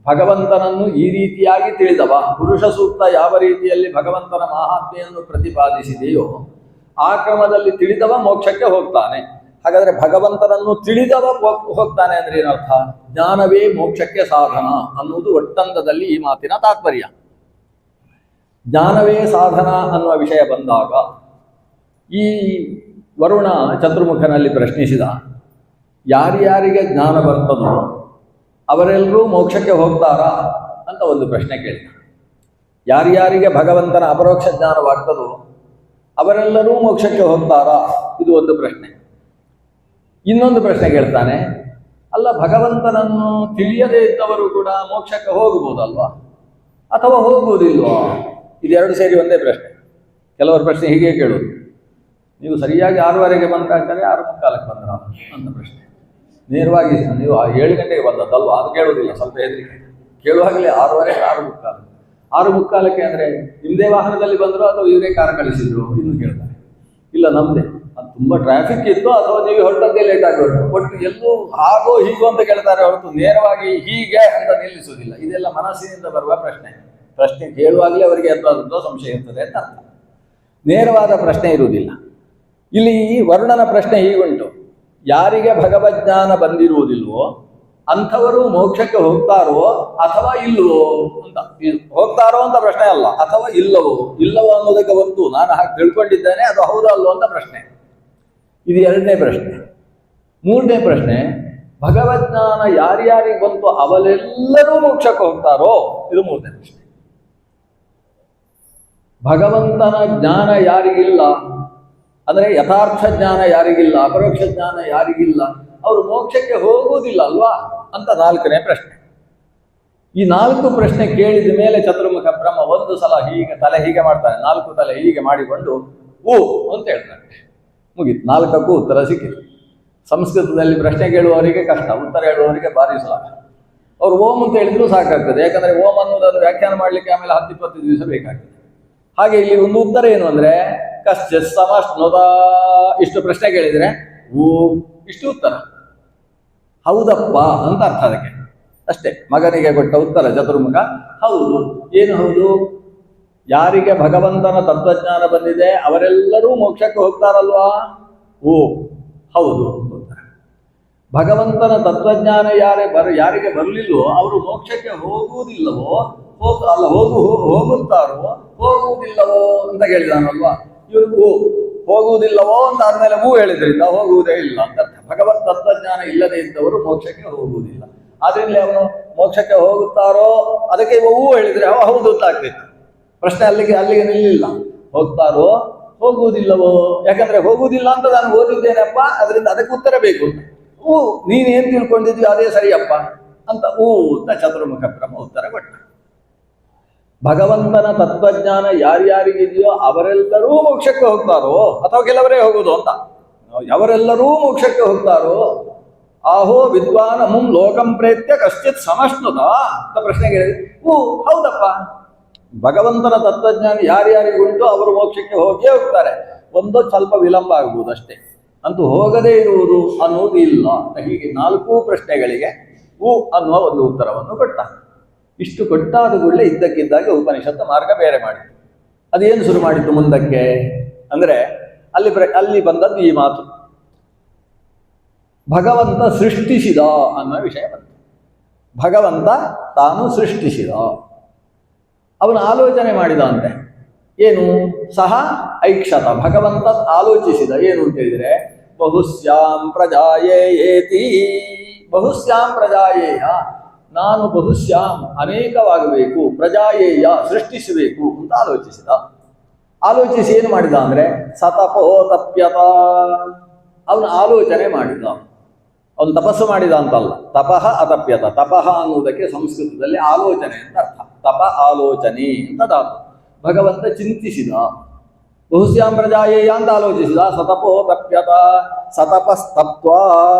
ಭಗವಂತನನ್ನು ಈ ರೀತಿಯಾಗಿ ತಿಳಿದವ, ಪುರುಷ ಸೂಕ್ತ ಯಾವ ರೀತಿಯಲ್ಲಿ ಭಗವಂತನ ಮಹಾತ್ಮೆಯನ್ನು ಪ್ರತಿಪಾದಿಸಿದೆಯೋ ಆ ಕ್ರಮದಲ್ಲಿ ತಿಳಿದವ ಮೋಕ್ಷಕ್ಕೆ ಹೋಗ್ತಾನೆ. ಹಾಗಾದ್ರೆ ಭಗವಂತನನ್ನು ತಿಳಿದವ ಹೋಗ್ತಾನೆ ಅಂದ್ರೆ ಏನರ್ಥ? ಜ್ಞಾನವೇ ಮೋಕ್ಷಕ್ಕೆ ಸಾಧನ ಅನ್ನುವುದು ಒಟ್ಟಂದದಲ್ಲಿ ಈ ಮಾತಿನ ತಾತ್ಪರ್ಯ. ಜ್ಞಾನವೇ ಸಾಧನ ಅನ್ನುವ ವಿಷಯ ಬಂದಾಗ ಈ ವರುಣ ಚತುರ್ಮುಖನಲ್ಲಿ ಪ್ರಶ್ನಿಸಿದ, ಯಾರ್ಯಾರಿಗೆ ಜ್ಞಾನ ಬರ್ತದೋ ಅವರೆಲ್ಲರೂ ಮೋಕ್ಷಕ್ಕೆ ಹೋಗ್ತಾರಾ ಅಂತ ಒಂದು ಪ್ರಶ್ನೆ ಕೇಳಿದ. ಯಾರ್ಯಾರಿಗೆ ಭಗವಂತನ ಅಪರೋಕ್ಷ ಜ್ಞಾನವಾಗ್ತದೋ ಅವರೆಲ್ಲರೂ ಮೋಕ್ಷಕ್ಕೆ ಹೋಗ್ತಾರಾ? ಇದು ಒಂದು ಪ್ರಶ್ನೆ. ಇನ್ನೊಂದು ಪ್ರಶ್ನೆ ಕೇಳ್ತಾನೆ, ಅಲ್ಲ ಭಗವಂತನನ್ನು ತಿಳಿಯದೇ ಇದ್ದವರು ಕೂಡ ಮೋಕ್ಷಕ್ಕೆ ಹೋಗಬಹುದಲ್ವಾ ಅಥವಾ ಹೋಗುವುದಿಲ್ವಾ? ಇದೆರಡು ಸೇರಿ ಒಂದೇ ಪ್ರಶ್ನೆ. ಕೆಲವರ ಪ್ರಶ್ನೆ ಹೀಗೆ ಕೇಳೋದು, ನೀವು ಸರಿಯಾಗಿ 6:15ಗೆ ಬಂದಾಗ್ತಾರೆ 6:45ಕ್ಕೆ ಬಂದ್ರ ಅಂತ ಪ್ರಶ್ನೆ. ನೇರವಾಗಿ ನೀವು 7 ಗಂಟೆಗೆ ಬಂದದ್ದಲ್ವಾ ಅದು ಕೇಳೋದಿಲ್ಲ, ಸ್ವಲ್ಪ ಹೆದರಿಕೆ. ಕೇಳುವಾಗಲೇ 6:15 6:45 6:45ಕ್ಕೆ ಅಂದರೆ ನಿಮ್ಮದೇ ವಾಹನದಲ್ಲಿ ಬಂದರು ಅಥವಾ ಇವರೇ ಕಾರ್ ಕಳಿಸಿದ್ರು ಇನ್ನು ಕೇಳ್ತಾರೆ. ಇಲ್ಲ ನಮ್ಮದೇ, ಅದು ತುಂಬ ಟ್ರಾಫಿಕ್ ಇತ್ತು ಅಥವಾ ನೀವು ಹೊರಟದ್ದೇ ಲೇಟ್ ಆಗೋದು, ಒಟ್ಟು ಎಲ್ಲೂ ಹಾಗೋ ಹೀಗೋ ಅಂತ ಕೇಳ್ತಾರೆ ಹೊರತು ನೇರವಾಗಿ ಹೀಗೆ ಅಂತ ನಿಲ್ಲಿಸುವುದಿಲ್ಲ. ಇದೆಲ್ಲ ಮನಸ್ಸಿನಿಂದ ಬರುವ ಪ್ರಶ್ನೆ. ಪ್ರಶ್ನೆ ಕೇಳುವಾಗಲೇ ಅವರಿಗೆ ಎಂತಾದದ್ದೋ ಸಂಶಯ ಇರ್ತದೆ ಅಂತ ಅರ್ಥ. ನೇರವಾದ ಪ್ರಶ್ನೆ ಇರುವುದಿಲ್ಲ. ಇಲ್ಲಿ ವರ್ಣನ ಪ್ರಶ್ನೆ ಹೀಗುಂಟು, ಯಾರಿಗೆ ಭಗವಜ್ಞಾನ ಬಂದಿರುವುದಿಲ್ವೋ ಅಂಥವರು ಮೋಕ್ಷಕ್ಕೆ ಹೋಗ್ತಾರೋ ಅಥವಾ ಇಲ್ಲವೋ ಅಂತ. ಹೋಗ್ತಾರೋ ಅಂತ ಪ್ರಶ್ನೆ ಅಲ್ಲ, ಅಥವಾ ಇಲ್ಲವೋ ಅನ್ನೋದಕ್ಕೆ ಒಂದು ನಾನು ಹಾಗೆ ತಿಳ್ಕೊಂಡಿದ್ದೇನೆ ಅದು ಹೌದಾ ಅಲ್ವೋ ಅಂತ ಪ್ರಶ್ನೆ. ಇದು ಎರಡನೇ ಪ್ರಶ್ನೆ. ಮೂರನೇ ಪ್ರಶ್ನೆ, ಭಗವಜ್ಞಾನ ಯಾರ್ಯಾರಿಗೆ ಬಂತು ಅವರೆಲ್ಲರೂ ಮೋಕ್ಷಕ್ಕೆ ಹೋಗ್ತಾರೋ? ಇದು ಮೂರನೇ ಪ್ರಶ್ನೆ. ಭಗವಂತನ ಜ್ಞಾನ ಯಾರಿಗಿಲ್ಲ ಅಂದರೆ ಯಥಾರ್ಥ ಜ್ಞಾನ ಯಾರಿಗಿಲ್ಲ, ಅಪರೋಕ್ಷ ಜ್ಞಾನ ಯಾರಿಗಿಲ್ಲ, ಅವರು ಮೋಕ್ಷಕ್ಕೆ ಹೋಗುವುದಿಲ್ಲ ಅಲ್ವಾ ಅಂತ ನಾಲ್ಕನೇ ಪ್ರಶ್ನೆ. ಈ 4 ಪ್ರಶ್ನೆ ಕೇಳಿದ ಮೇಲೆ ಚತುರ್ಮುಖ ಬ್ರಹ್ಮ ಒಂದು ಸಲ ಹೀಗೆ ತಲೆ ಹೀಗೆ ಮಾಡ್ತಾನೆ, 4 ತಲೆ ಹೀಗೆ ಮಾಡಿಕೊಂಡು ಓ ಅಂತ ಹೇಳ್ತಾನೆ. ಮುಗೀತು, 4ಕ್ಕೂ ಉತ್ತರ ಸಿಕ್ಕಿತು. ಸಂಸ್ಕೃತದಲ್ಲಿ ಪ್ರಶ್ನೆ ಕೇಳುವವರಿಗೆ ಕಷ್ಟ, ಉತ್ತರ ಹೇಳುವವರಿಗೆ ಭಾರಿ ಸುಲಭ. ಅವ್ರು ಓಂ ಅಂತ ಹೇಳಿದ್ರು ಸಾಕಾಗ್ತದೆ, ಯಾಕಂದ್ರೆ ಓಂ ಅನ್ನೋದನ್ನು ವ್ಯಾಖ್ಯಾನ ಮಾಡಲಿಕ್ಕೆ ಆಮೇಲೆ 10-20 ದಿವಸ ಬೇಕಾಗ್ತದೆ. ಹಾಗೆ ಇಲ್ಲಿ ಒಂದು ಉತ್ತರ ಏನು ಅಂದ್ರೆ ಕಶ್ಚಿತ್ ಸಮಶ್ನುತ, ಇಷ್ಟು ಪ್ರಶ್ನೆ ಕೇಳಿದ್ರೆ ಓ ಇಷ್ಟು ಉತ್ತರ, ಹೌದಪ್ಪ ಅಂತ ಅರ್ಥ ಅದಕ್ಕೆ ಅಷ್ಟೇ. ಮಗನಿಗೆ ಕೊಟ್ಟ ಉತ್ತರ ಚತುರ್ಮುಖ ಹೌದು. ಏನು ಹೌದು? ಯಾರಿಗೆ ಭಗವಂತನ ತತ್ವಜ್ಞಾನ ಬಂದಿದೆ ಅವರೆಲ್ಲರೂ ಮೋಕ್ಷಕ್ಕೆ ಹೋಗ್ತಾರಲ್ವಾ? ಓ ಹೌದು ಉತ್ತರ. ಭಗವಂತನ ತತ್ವಜ್ಞಾನ ಯಾರಿಗೆ ಬರಲಿಲ್ವೋ ಅವರು ಮೋಕ್ಷಕ್ಕೆ ಹೋಗುವುದಿಲ್ಲವೋ ಹೋಗುತ್ತಾರೋ ಹೋಗುವುದಿಲ್ಲವೋ ಅಂತ ಕೇಳಿದಾನಲ್ವಾ? ಇವ್ರಿಗೂ ಹೋಗುವುದಿಲ್ಲವೋ ಅಂತ ಆದ್ಮೇಲೆ ಹೂ ಹೇಳಿದ್ರಿಂದ ಹೋಗುವುದೇ ಇಲ್ಲ ಅಂತ ಅರ್ಥ. ಭಗವತ್ ತತ್ವಜ್ಞಾನ ಇಲ್ಲದೆ ಇದ್ದವರು ಮೋಕ್ಷಕ್ಕೆ ಹೋಗುವುದಿಲ್ಲ. ಆದ್ರಿಂದ ಅವನು ಮೋಕ್ಷಕ್ಕೆ ಹೋಗುತ್ತಾರೋ ಅದಕ್ಕೆ ಹೂ ಹೇಳಿದ್ರೆ ಹೌದು ಅಂತ ಆಗ್ತಿತ್ತು. ಪ್ರಶ್ನೆ ಅಲ್ಲಿಗೆ ನಿಲ್ಲಿಲ್ಲ. ಹೋಗ್ತಾರೋ ಹೋಗುವುದಿಲ್ಲವೋ? ಯಾಕಂದ್ರೆ ಹೋಗುವುದಿಲ್ಲ ಅಂತ ನಾನು ಓದಿದ್ದೇನಪ್ಪ, ಅದರಿಂದ ಅದಕ್ಕೆ ಉತ್ತರ ಬೇಕು. ಹೂ ನೀನೇನ್ ತಿಳ್ಕೊಂಡಿದ್ವಿ ಅದೇ ಸರಿಯಪ್ಪ ಅಂತ ಹೂ ಅಂತ ಚತುರ್ಮುಖ ಬ್ರಹ್ಮ ಉತ್ತರ ಕೊಟ್ಟ. ಭಗವಂತನ ತತ್ವಜ್ಞಾನ ಯಾರ್ಯಾರಿಗಿದೆಯೋ ಅವರೆಲ್ಲರೂ ಮೋಕ್ಷಕ್ಕೆ ಹೋಗ್ತಾರೋ ಅಥವಾ ಕೆಲವರೇ ಹೋಗುದು ಅಂತ? ಅವರೆಲ್ಲರೂ ಮೋಕ್ಷಕ್ಕೆ ಹೋಗ್ತಾರೋ? ಆಹೋ ವಿದ್ವಾನ್ ಮುಂ ಲೋಕಂ ಪ್ರೇತ್ಯ ಕಶ್ಚಿತ್ ಸಮಶ್ನುತ ಅಂತ ಪ್ರಶ್ನೆ ಕೇಳಿದೆ. ಹೌದಪ್ಪ, ಭಗವಂತನ ತತ್ವಜ್ಞಾನ ಯಾರ್ಯಾರಿಗುಂಟು ಅವರು ಮೋಕ್ಷಕ್ಕೆ ಹೋಗೇ ಹೋಗ್ತಾರೆ. ಒಂದು ಸ್ವಲ್ಪ ವಿಳಂಬ ಆಗ್ಬೋದು ಅಷ್ಟೇ, ಅಂತೂ ಹೋಗದೇ ಇರುವುದು ಅನ್ನೋದು ಇಲ್ಲ. ಹೀಗೆ 4 ಪ್ರಶ್ನೆಗಳಿಗೆ ಅನ್ನುವ ಒಂದು ಉತ್ತರವನ್ನು ಕೊಟ್ಟ. ಇಷ್ಟು ಕೊಟ್ಟಾದ ಕೂಡಲೇ ಇದ್ದಕ್ಕಿದ್ದಾಗ ಉಪನಿಷತ್ತು ಮಾರ್ಗ ಬೇರೆ ಮಾಡಿತು. ಅದೇನು ಶುರು ಮಾಡಿತು ಮುಂದಕ್ಕೆ ಅಂದರೆ ಅಲ್ಲಿ ಬಂದದ್ದು ಈ ಮಾತು, ಭಗವಂತ ಸೃಷ್ಟಿಸಿದ ಅನ್ನೋ ವಿಷಯ ಬಂತು. ಭಗವಂತ ತಾನು ಸೃಷ್ಟಿಸಿದ, ಅವನು ಆಲೋಚನೆ ಮಾಡಿದ ಅಂತೆ. ಏನು? ಸಹ ಐಕ್ಷತ, ಭಗವಂತ ಆಲೋಚಿಸಿದ. ಏನು ಅಂತ ಹೇಳಿದ್ರೆ ಬಹುಶ್ಯಾಂ ಪ್ರಜಾಯೇತಿ, ಬಹುಶ್ಯಾಂ ಪ್ರಜಾಯೇಯ, ನಾನು ಬಹುಶ್ಯಾಂ ಅನೇಕವಾಗಬೇಕು, ಪ್ರಜಾಯೇಯ ಸೃಷ್ಟಿಸಬೇಕು ಅಂತ ಆಲೋಚಿಸಿದ. ಆಲೋಚಿಸಿ ಏನು ಮಾಡಿದ ಅಂದ್ರೆ ಸತಪೋ ತಪ್ಯತ, ಅವನು ಆಲೋಚನೆ ಮಾಡಿದ. ಅವನು ತಪಸ್ಸು ಮಾಡಿದ ಅಂತಲ್ಲ, ತಪಃ ಅತಪ್ಯತ. ತಪಃ ಅನ್ನುವುದಕ್ಕೆ ಸಂಸ್ಕೃತದಲ್ಲಿ ಆಲೋಚನೆ ಅಂತ ಅರ್ಥ. ತಪ ಆಲೋಚನೆ ಅಂತ ಧಾತು. ಭಗವಂತ ಚಿಂತಿಸಿದ, ಬಹುಶ್ಯಾಂ ಪ್ರಜಾಯೇಯ ಅಂತ ಆಲೋಚಿಸಿದ. ಸತಪೋ ತಪ್ಯತ ಸತಪಸ್ತಪ್ತ್ವಾ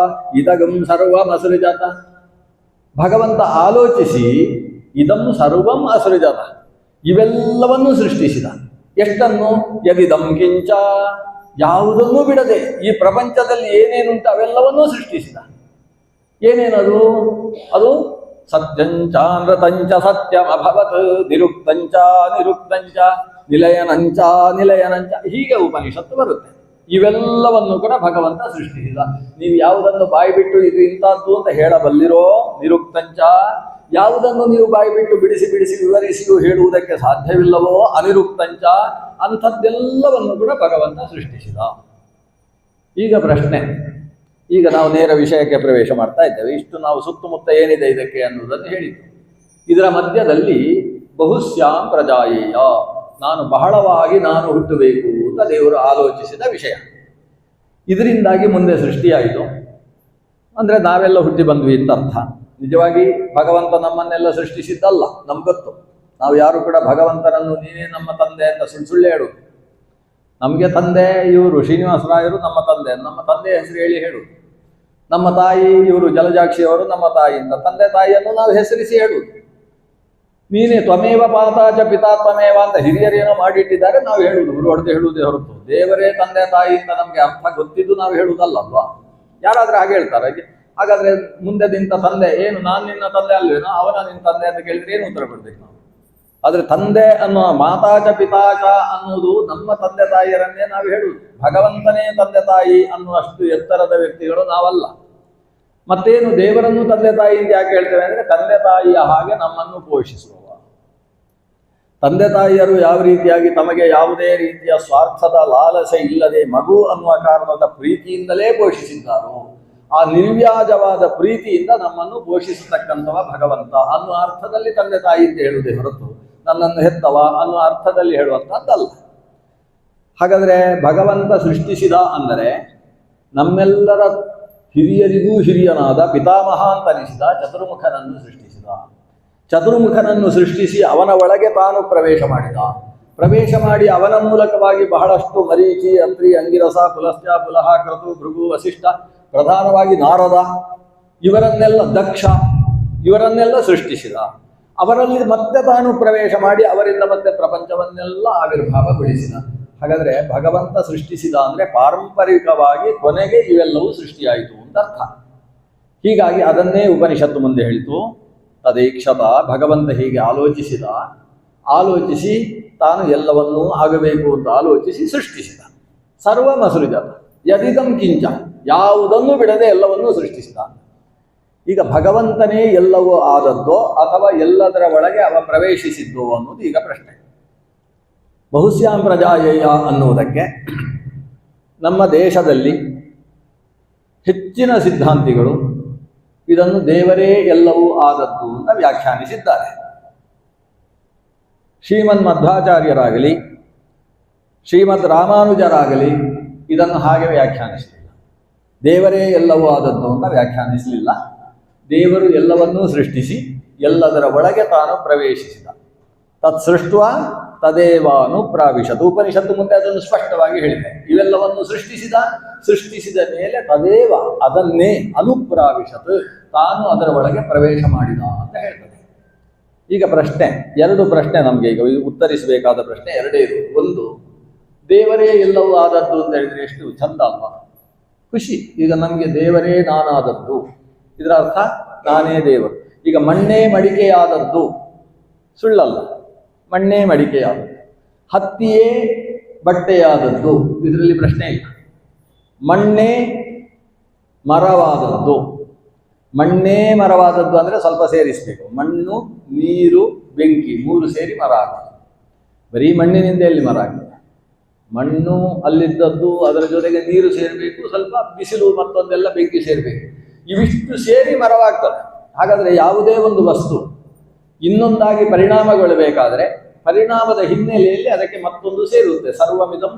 ಇದಗಂ ಸರ್ವಂ ಅಸೃಜತ. ಭಗವಂತ ಆಲೋಚಿಸಿ ಇದಂ ಸರ್ವಂ ಅಸೃಜತ, ಇವೆಲ್ಲವನ್ನೂ ಸೃಷ್ಟಿಸಿದ. ಎಷ್ಟನ್ನು? ಯದಿದಂ ಕಿಂಚ, ಯಾವುದನ್ನೂ ಬಿಡದೆ ಈ ಪ್ರಪಂಚದಲ್ಲಿ ಏನೇನುಂಟು ಅವೆಲ್ಲವನ್ನೂ ಸೃಷ್ಟಿಸಿದ. ಏನೇನದು? ಅದು ಸತ್ಯಂಚ ನೃತಂಚ ಸತ್ಯಮಭವತ್ ನಿರುಕ್ತಂಚ ನಿರುಕ್ತಂಚ ನಿಲಯನಂಚ ನಿಲಯನಂಚ ಹೀಗೆ ಉಪನಿಷತ್ತು ಬರುತ್ತೆ. ಇವೆಲ್ಲವನ್ನು ಕೂಡ ಭಗವಂತ ಸೃಷ್ಟಿಸಿದ. ನೀವು ಯಾವುದನ್ನು ಬಾಯ್ಬಿಟ್ಟು ಇದು ಇಂಥದ್ದು ಅಂತ ಹೇಳಬಲ್ಲಿರೋ ನಿರುಕ್ತಂಚ, ಯಾವುದನ್ನು ನೀವು ಬಾಯ್ಬಿಟ್ಟು ಬಿಡಿಸಿ ಬಿಡಿಸಿ ವಿವರಿಸಿಯೂ ಹೇಳುವುದಕ್ಕೆ ಸಾಧ್ಯವಿಲ್ಲವೋ ಅನಿರುಕ್ತಂಚ, ಅಂಥದ್ದೆಲ್ಲವನ್ನು ಕೂಡ ಭಗವಂತ ಸೃಷ್ಟಿಸಿದ. ಈಗ ಪ್ರಶ್ನೆ, ಈಗ ನಾವು ನೇರ ವಿಷಯಕ್ಕೆ ಪ್ರವೇಶ ಮಾಡ್ತಾ ಇದ್ದೇವೆ. ಇಷ್ಟು ನಾವು ಸುತ್ತಮುತ್ತ ಏನಿದೆ ಇದಕ್ಕೆ ಅನ್ನುವುದನ್ನು ಹೇಳಿದ್ದು. ಇದರ ಮಧ್ಯದಲ್ಲಿ ಬಹುಶ್ಯಾಂ ಪ್ರಜಾಯೇಯ, ನಾನು ಬಹಳವಾಗಿ ನಾನು ಹುಟ್ಟಬೇಕು ಅಂತ ದೇವರು ಆಲೋಚಿಸಿದ ವಿಷಯ. ಇದರಿಂದಾಗಿ ಮುಂದೆ ಸೃಷ್ಟಿಯಾಯಿತು ಅಂದರೆ ನಾವೆಲ್ಲ ಹುಟ್ಟಿ ಬಂದ್ವಿ ಅಂತ ಅರ್ಥ. ನಿಜವಾಗಿ ಭಗವಂತ ನಮ್ಮನ್ನೆಲ್ಲ ಸೃಷ್ಟಿಸಿದ್ದಲ್ಲ, ನಮ್ಗೆ ಗೊತ್ತು. ನಾವು ಯಾರು ಕೂಡ ಭಗವಂತನನ್ನು ನೀನೇ ನಮ್ಮ ತಂದೆ ಅಂತ ಸುಳ್ಳು ಹೇಳು. ನಮಗೆ ತಂದೆ ಇವರು ಶ್ರೀನಿವಾಸರಾಯರು ನಮ್ಮ ತಂದೆ, ನಮ್ಮ ತಂದೆಯ ಹೆಸರು ಹೇಳಿ ಹೇಳು. ನಮ್ಮ ತಾಯಿ ಇವರು ಜಲಜಾಕ್ಷಿಯವರು ನಮ್ಮ ತಾಯಿ ಅಂತ ತಂದೆ ತಾಯಿಯನ್ನು ನಾವು ಹೆಸರಿಸಿ ಹೇಳುವುದು. ನೀನೇ ತ್ವಮೇವ ಪಾತಾಚ ಪಿತಾ ತ್ವಮೇವ ಅಂತ ಹಿರಿಯರೇನೋ ಮಾಡಿಟ್ಟಿದ್ದಾರೆ, ನಾವು ಹೇಳುವುದು, ಗುರು ಹೊಡೆದು ಹೇಳುವುದೇ ಹೊರತು ದೇವರೇ ತಂದೆ ತಾಯಿ ಅಂತ ನಮಗೆ ಅರ್ಥ ಗೊತ್ತಿದ್ದು ನಾವು ಹೇಳುವುದಲ್ಲಲ್ವಾ? ಯಾರಾದ್ರೂ ಹಾಗೆ ಹೇಳ್ತಾರೆ. ಹಾಗಾದ್ರೆ ಮುಂದೆ ನಿಂತ ತಂದೆ ಏನು, ನಾನು ನಿನ್ನ ತಂದೆ ಅಲ್ವೇನೋ, ಅವನ ನಿನ್ನ ತಂದೆ ಅಂತ ಕೇಳಿದ್ರೆ ಏನು ಉತ್ತರ ಕೊಡ್ಬೇಕು ನಾವು? ಆದ್ರೆ ತಂದೆ ಅನ್ನೋ ಮಾತಾಚ ಪಿತಾಚ ಅನ್ನುವುದು ನಮ್ಮ ತಂದೆ ತಾಯಿಯರನ್ನೇ ನಾವು ಹೇಳುವುದು. ಭಗವಂತನೇ ತಂದೆ ತಾಯಿ ಅನ್ನುವಷ್ಟು ಎತ್ತರದ ವ್ಯಕ್ತಿಗಳು ನಾವಲ್ಲ. ಮತ್ತೇನು ದೇವರನ್ನು ತಂದೆ ತಾಯಿ ಅಂತ ಯಾಕೆ ಹೇಳ್ತೇವೆ ಅಂದ್ರೆ ತಂದೆ ತಾಯಿಯ ಹಾಗೆ ನಮ್ಮನ್ನು ಪೋಷಿಸುವ ತಂದೆ ತಾಯಿಯರು ಯಾವ ರೀತಿಯಾಗಿ ತಮಗೆ ಯಾವುದೇ ರೀತಿಯ ಸ್ವಾರ್ಥದ ಲಾಲಸೆ ಇಲ್ಲದೆ ಮಗು ಅನ್ನುವ ಕಾರಣದ ಪ್ರೀತಿಯಿಂದಲೇ ಪೋಷಿಸಿದ್ದಾರೋ ಆ ನಿರ್ವ್ಯಾಜವಾದ ಪ್ರೀತಿಯಿಂದ ನಮ್ಮನ್ನು ಪೋಷಿಸತಕ್ಕಂಥವ ಭಗವಂತ ಅನ್ನುವ ಅರ್ಥದಲ್ಲಿ ತಂದೆ ತಾಯಿ ಅಂತ ಹೇಳುವುದೇ ಹೊರತು ನನ್ನನ್ನು ಹೆತ್ತವ ಅನ್ನುವ ಅರ್ಥದಲ್ಲಿ ಹೇಳುವಂಥದ್ದಲ್ಲ. ಹಾಗಾದರೆ ಭಗವಂತ ಸೃಷ್ಟಿಸಿದ ಅಂದರೆ ನಮ್ಮೆಲ್ಲರ ಹಿರಿಯರಿಗೂ ಹಿರಿಯನಾದ ಪಿತಾಮಹ ಅಂತ ಅನಿಸಿದ ಚತುರ್ಮುಖನನ್ನು ಸೃಷ್ಟಿಸಿದ. ಚತುರ್ಮುಖನನ್ನು ಸೃಷ್ಟಿಸಿ ಅವನ ಒಳಗೆ ತಾನು ಪ್ರವೇಶ ಮಾಡಿದ. ಪ್ರವೇಶ ಮಾಡಿ ಅವನ ಮೂಲಕವಾಗಿ ಬಹಳಷ್ಟು ಮರೀಚಿ, ಅತ್ರಿ, ಅಂಗಿರಸ, ಪುಲಸ್ತ್ಯ, ಪುಲಹ, ಕ್ರತು, ಭೃಗು, ವಸಿಷ್ಠ, ಪ್ರಧಾನವಾಗಿ ನಾರದ, ಇವರನ್ನೆಲ್ಲ ದಕ್ಷ, ಇವರನ್ನೆಲ್ಲ ಸೃಷ್ಟಿಸಿದ. ಅವರಲ್ಲಿ ಮತ್ತೆ ತಾನು ಪ್ರವೇಶ ಮಾಡಿ ಅವರಿಂದ ಮತ್ತೆ ಪ್ರಪಂಚವನ್ನೆಲ್ಲ ಆವಿರ್ಭಾವಗೊಳಿಸಿದ. ಹಾಗಾದರೆ ಭಗವಂತ ಸೃಷ್ಟಿಸಿದ ಅಂದರೆ ಪಾರಂಪರಿಕವಾಗಿ ಕೊನೆಗೆ ಇವೆಲ್ಲವೂ ಸೃಷ್ಟಿಯಾಯಿತು ಅಂತ ಅರ್ಥ. ಹೀಗಾಗಿ ಅದನ್ನೇ ಉಪನಿಷತ್ತು ಮುಂದೆ ಹೇಳಿತು. ತದೇಕ್ಷತ, ಭಗವಂತ ಹೀಗೆ ಆಲೋಚಿಸಿದ. ಆಲೋಚಿಸಿ ತಾನು ಎಲ್ಲವನ್ನೂ ಆಗಬೇಕು ಅಂತ ಆಲೋಚಿಸಿ ಸೃಷ್ಟಿಸಿದ. ಸರ್ವಮಸೃಜತ ಯದಿದಂ ಕಿಂಚ, ಯಾವುದನ್ನು ಬಿಡದೆ ಎಲ್ಲವನ್ನೂ ಸೃಷ್ಟಿಸಿದ. ಈಗ ಭಗವಂತನೇ ಎಲ್ಲವೂ ಆದದ್ದೋ ಅಥವಾ ಎಲ್ಲದರ ಒಳಗೆ ಅವ ಪ್ರವೇಶಿಸಿದ್ದೋ ಅನ್ನೋದು ಈಗ ಪ್ರಶ್ನೆ. ಬಹುಶ್ಯಾಂ ಪ್ರಜಾಯೇಯ ಅನ್ನುವುದಕ್ಕೆ ನಮ್ಮ ದೇಶದಲ್ಲಿ ಹೆಚ್ಚಿನ ಸಿದ್ಧಾಂತಿಗಳು ಇದನ್ನು ದೇವರೇ ಎಲ್ಲವೂ ಆದದ್ದು ಅಂತ ವ್ಯಾಖ್ಯಾನಿಸಿದ್ದಾರೆ. ಶ್ರೀಮನ್ ಮಧ್ವಾಚಾರ್ಯರಾಗಲಿ ಶ್ರೀಮದ್ ರಾಮಾನುಜರಾಗಲಿ ಇದನ್ನು ಹಾಗೆ ವ್ಯಾಖ್ಯಾನಿಸಲಿಲ್ಲ. ದೇವರೇ ಎಲ್ಲವೂ ಆದದ್ದು ಅಂತ ವ್ಯಾಖ್ಯಾನಿಸಲಿಲ್ಲ. ದೇವರು ಎಲ್ಲವನ್ನೂ ಸೃಷ್ಟಿಸಿ ಎಲ್ಲದರ ಒಳಗೆ ತಾನು ಪ್ರವೇಶಿಸಿದ. ತತ್ ಸೃಷ್ಟ ತದೇವಾನು ಪ್ರಾವಿಶತ್. ಉಪನಿಷತ್ತು ಮುಂದೆ ಅದನ್ನು ಸ್ಪಷ್ಟವಾಗಿ ಹೇಳಿದೆ. ಇವೆಲ್ಲವನ್ನು ಸೃಷ್ಟಿಸಿದ ಮೇಲೆ ತದೇವ, ಅದನ್ನೇ ಅನುಪ್ರಾವಿಶತ್, ತಾನು ಅದರ ಒಳಗೆ ಪ್ರವೇಶ ಮಾಡಿದ ಅಂತ ಹೇಳ್ತದೆ. ಈಗ ಪ್ರಶ್ನೆ, ಎರಡು ಪ್ರಶ್ನೆ ನಮಗೆ ಈಗ ಉತ್ತರಿಸಬೇಕಾದ ಪ್ರಶ್ನೆ ಎರಡೇ ಇರುವುದು. ಒಂದು, ದೇವರೇ ಎಲ್ಲವೂ ಆದದ್ದು ಅಂತ ಹೇಳಿದ್ರೆ ಎಷ್ಟು ಚಂದ ಅಲ್ವಾ, ಖುಷಿ. ಈಗ ನಮಗೆ ದೇವರೇ ನಾನಾದದ್ದು, ಇದರ ಅರ್ಥ ನಾನೇ ದೇವರು. ಈಗ ಮಣ್ಣೇ ಮಡಿಕೆಯಾದದ್ದು ಸುಳ್ಳಲ್ಲ, ಮಣ್ಣೇ ಮಡಿಕೆಯಾದದ್ದು. ಹತ್ತಿಯೇ ಬಟ್ಟೆಯಾದದ್ದು, ಇದರಲ್ಲಿ ಪ್ರಶ್ನೆ ಇಲ್ಲ. ಮಣ್ಣೇ ಮರವಾದದ್ದು, ಮಣ್ಣೇ ಮರವಾದದ್ದು ಅಂದರೆ ಸ್ವಲ್ಪ ಸೇರಿಸಬೇಕು. ಮಣ್ಣು, ನೀರು, ಬೆಂಕಿ ಮೂರು ಸೇರಿ ಮರ ಆಗುತ್ತೆ. ಬರೀ ಮಣ್ಣಿನಿಂದ ಎಲ್ಲಿ ಮರ ಆಗುತ್ತೆ? ಮಣ್ಣು ಅಲ್ಲಿದ್ದದ್ದು, ಅದರ ಜೊತೆಗೆ ನೀರು ಸೇರಬೇಕು, ಸ್ವಲ್ಪ ಬಿಸಿಲು ಮತ್ತೊಂದೆಲ್ಲ ಬೆಂಕಿ ಸೇರಬೇಕು. ಇವಿಷ್ಟು ಸೇರಿ ಮರವಾಗ್ತದೆ. ಹಾಗಾದರೆ ಯಾವುದೇ ಒಂದು ವಸ್ತು ಇನ್ನೊಂದಾಗಿ ಪರಿಣಾಮಗೊಳ್ಳಬೇಕಾದ್ರೆ ಪರಿಣಾಮದ ಹಿನ್ನೆಲೆಯಲ್ಲಿ ಅದಕ್ಕೆ ಮತ್ತೊಂದು ಸೇರುತ್ತೆ. ಸರ್ವಮಿದಂ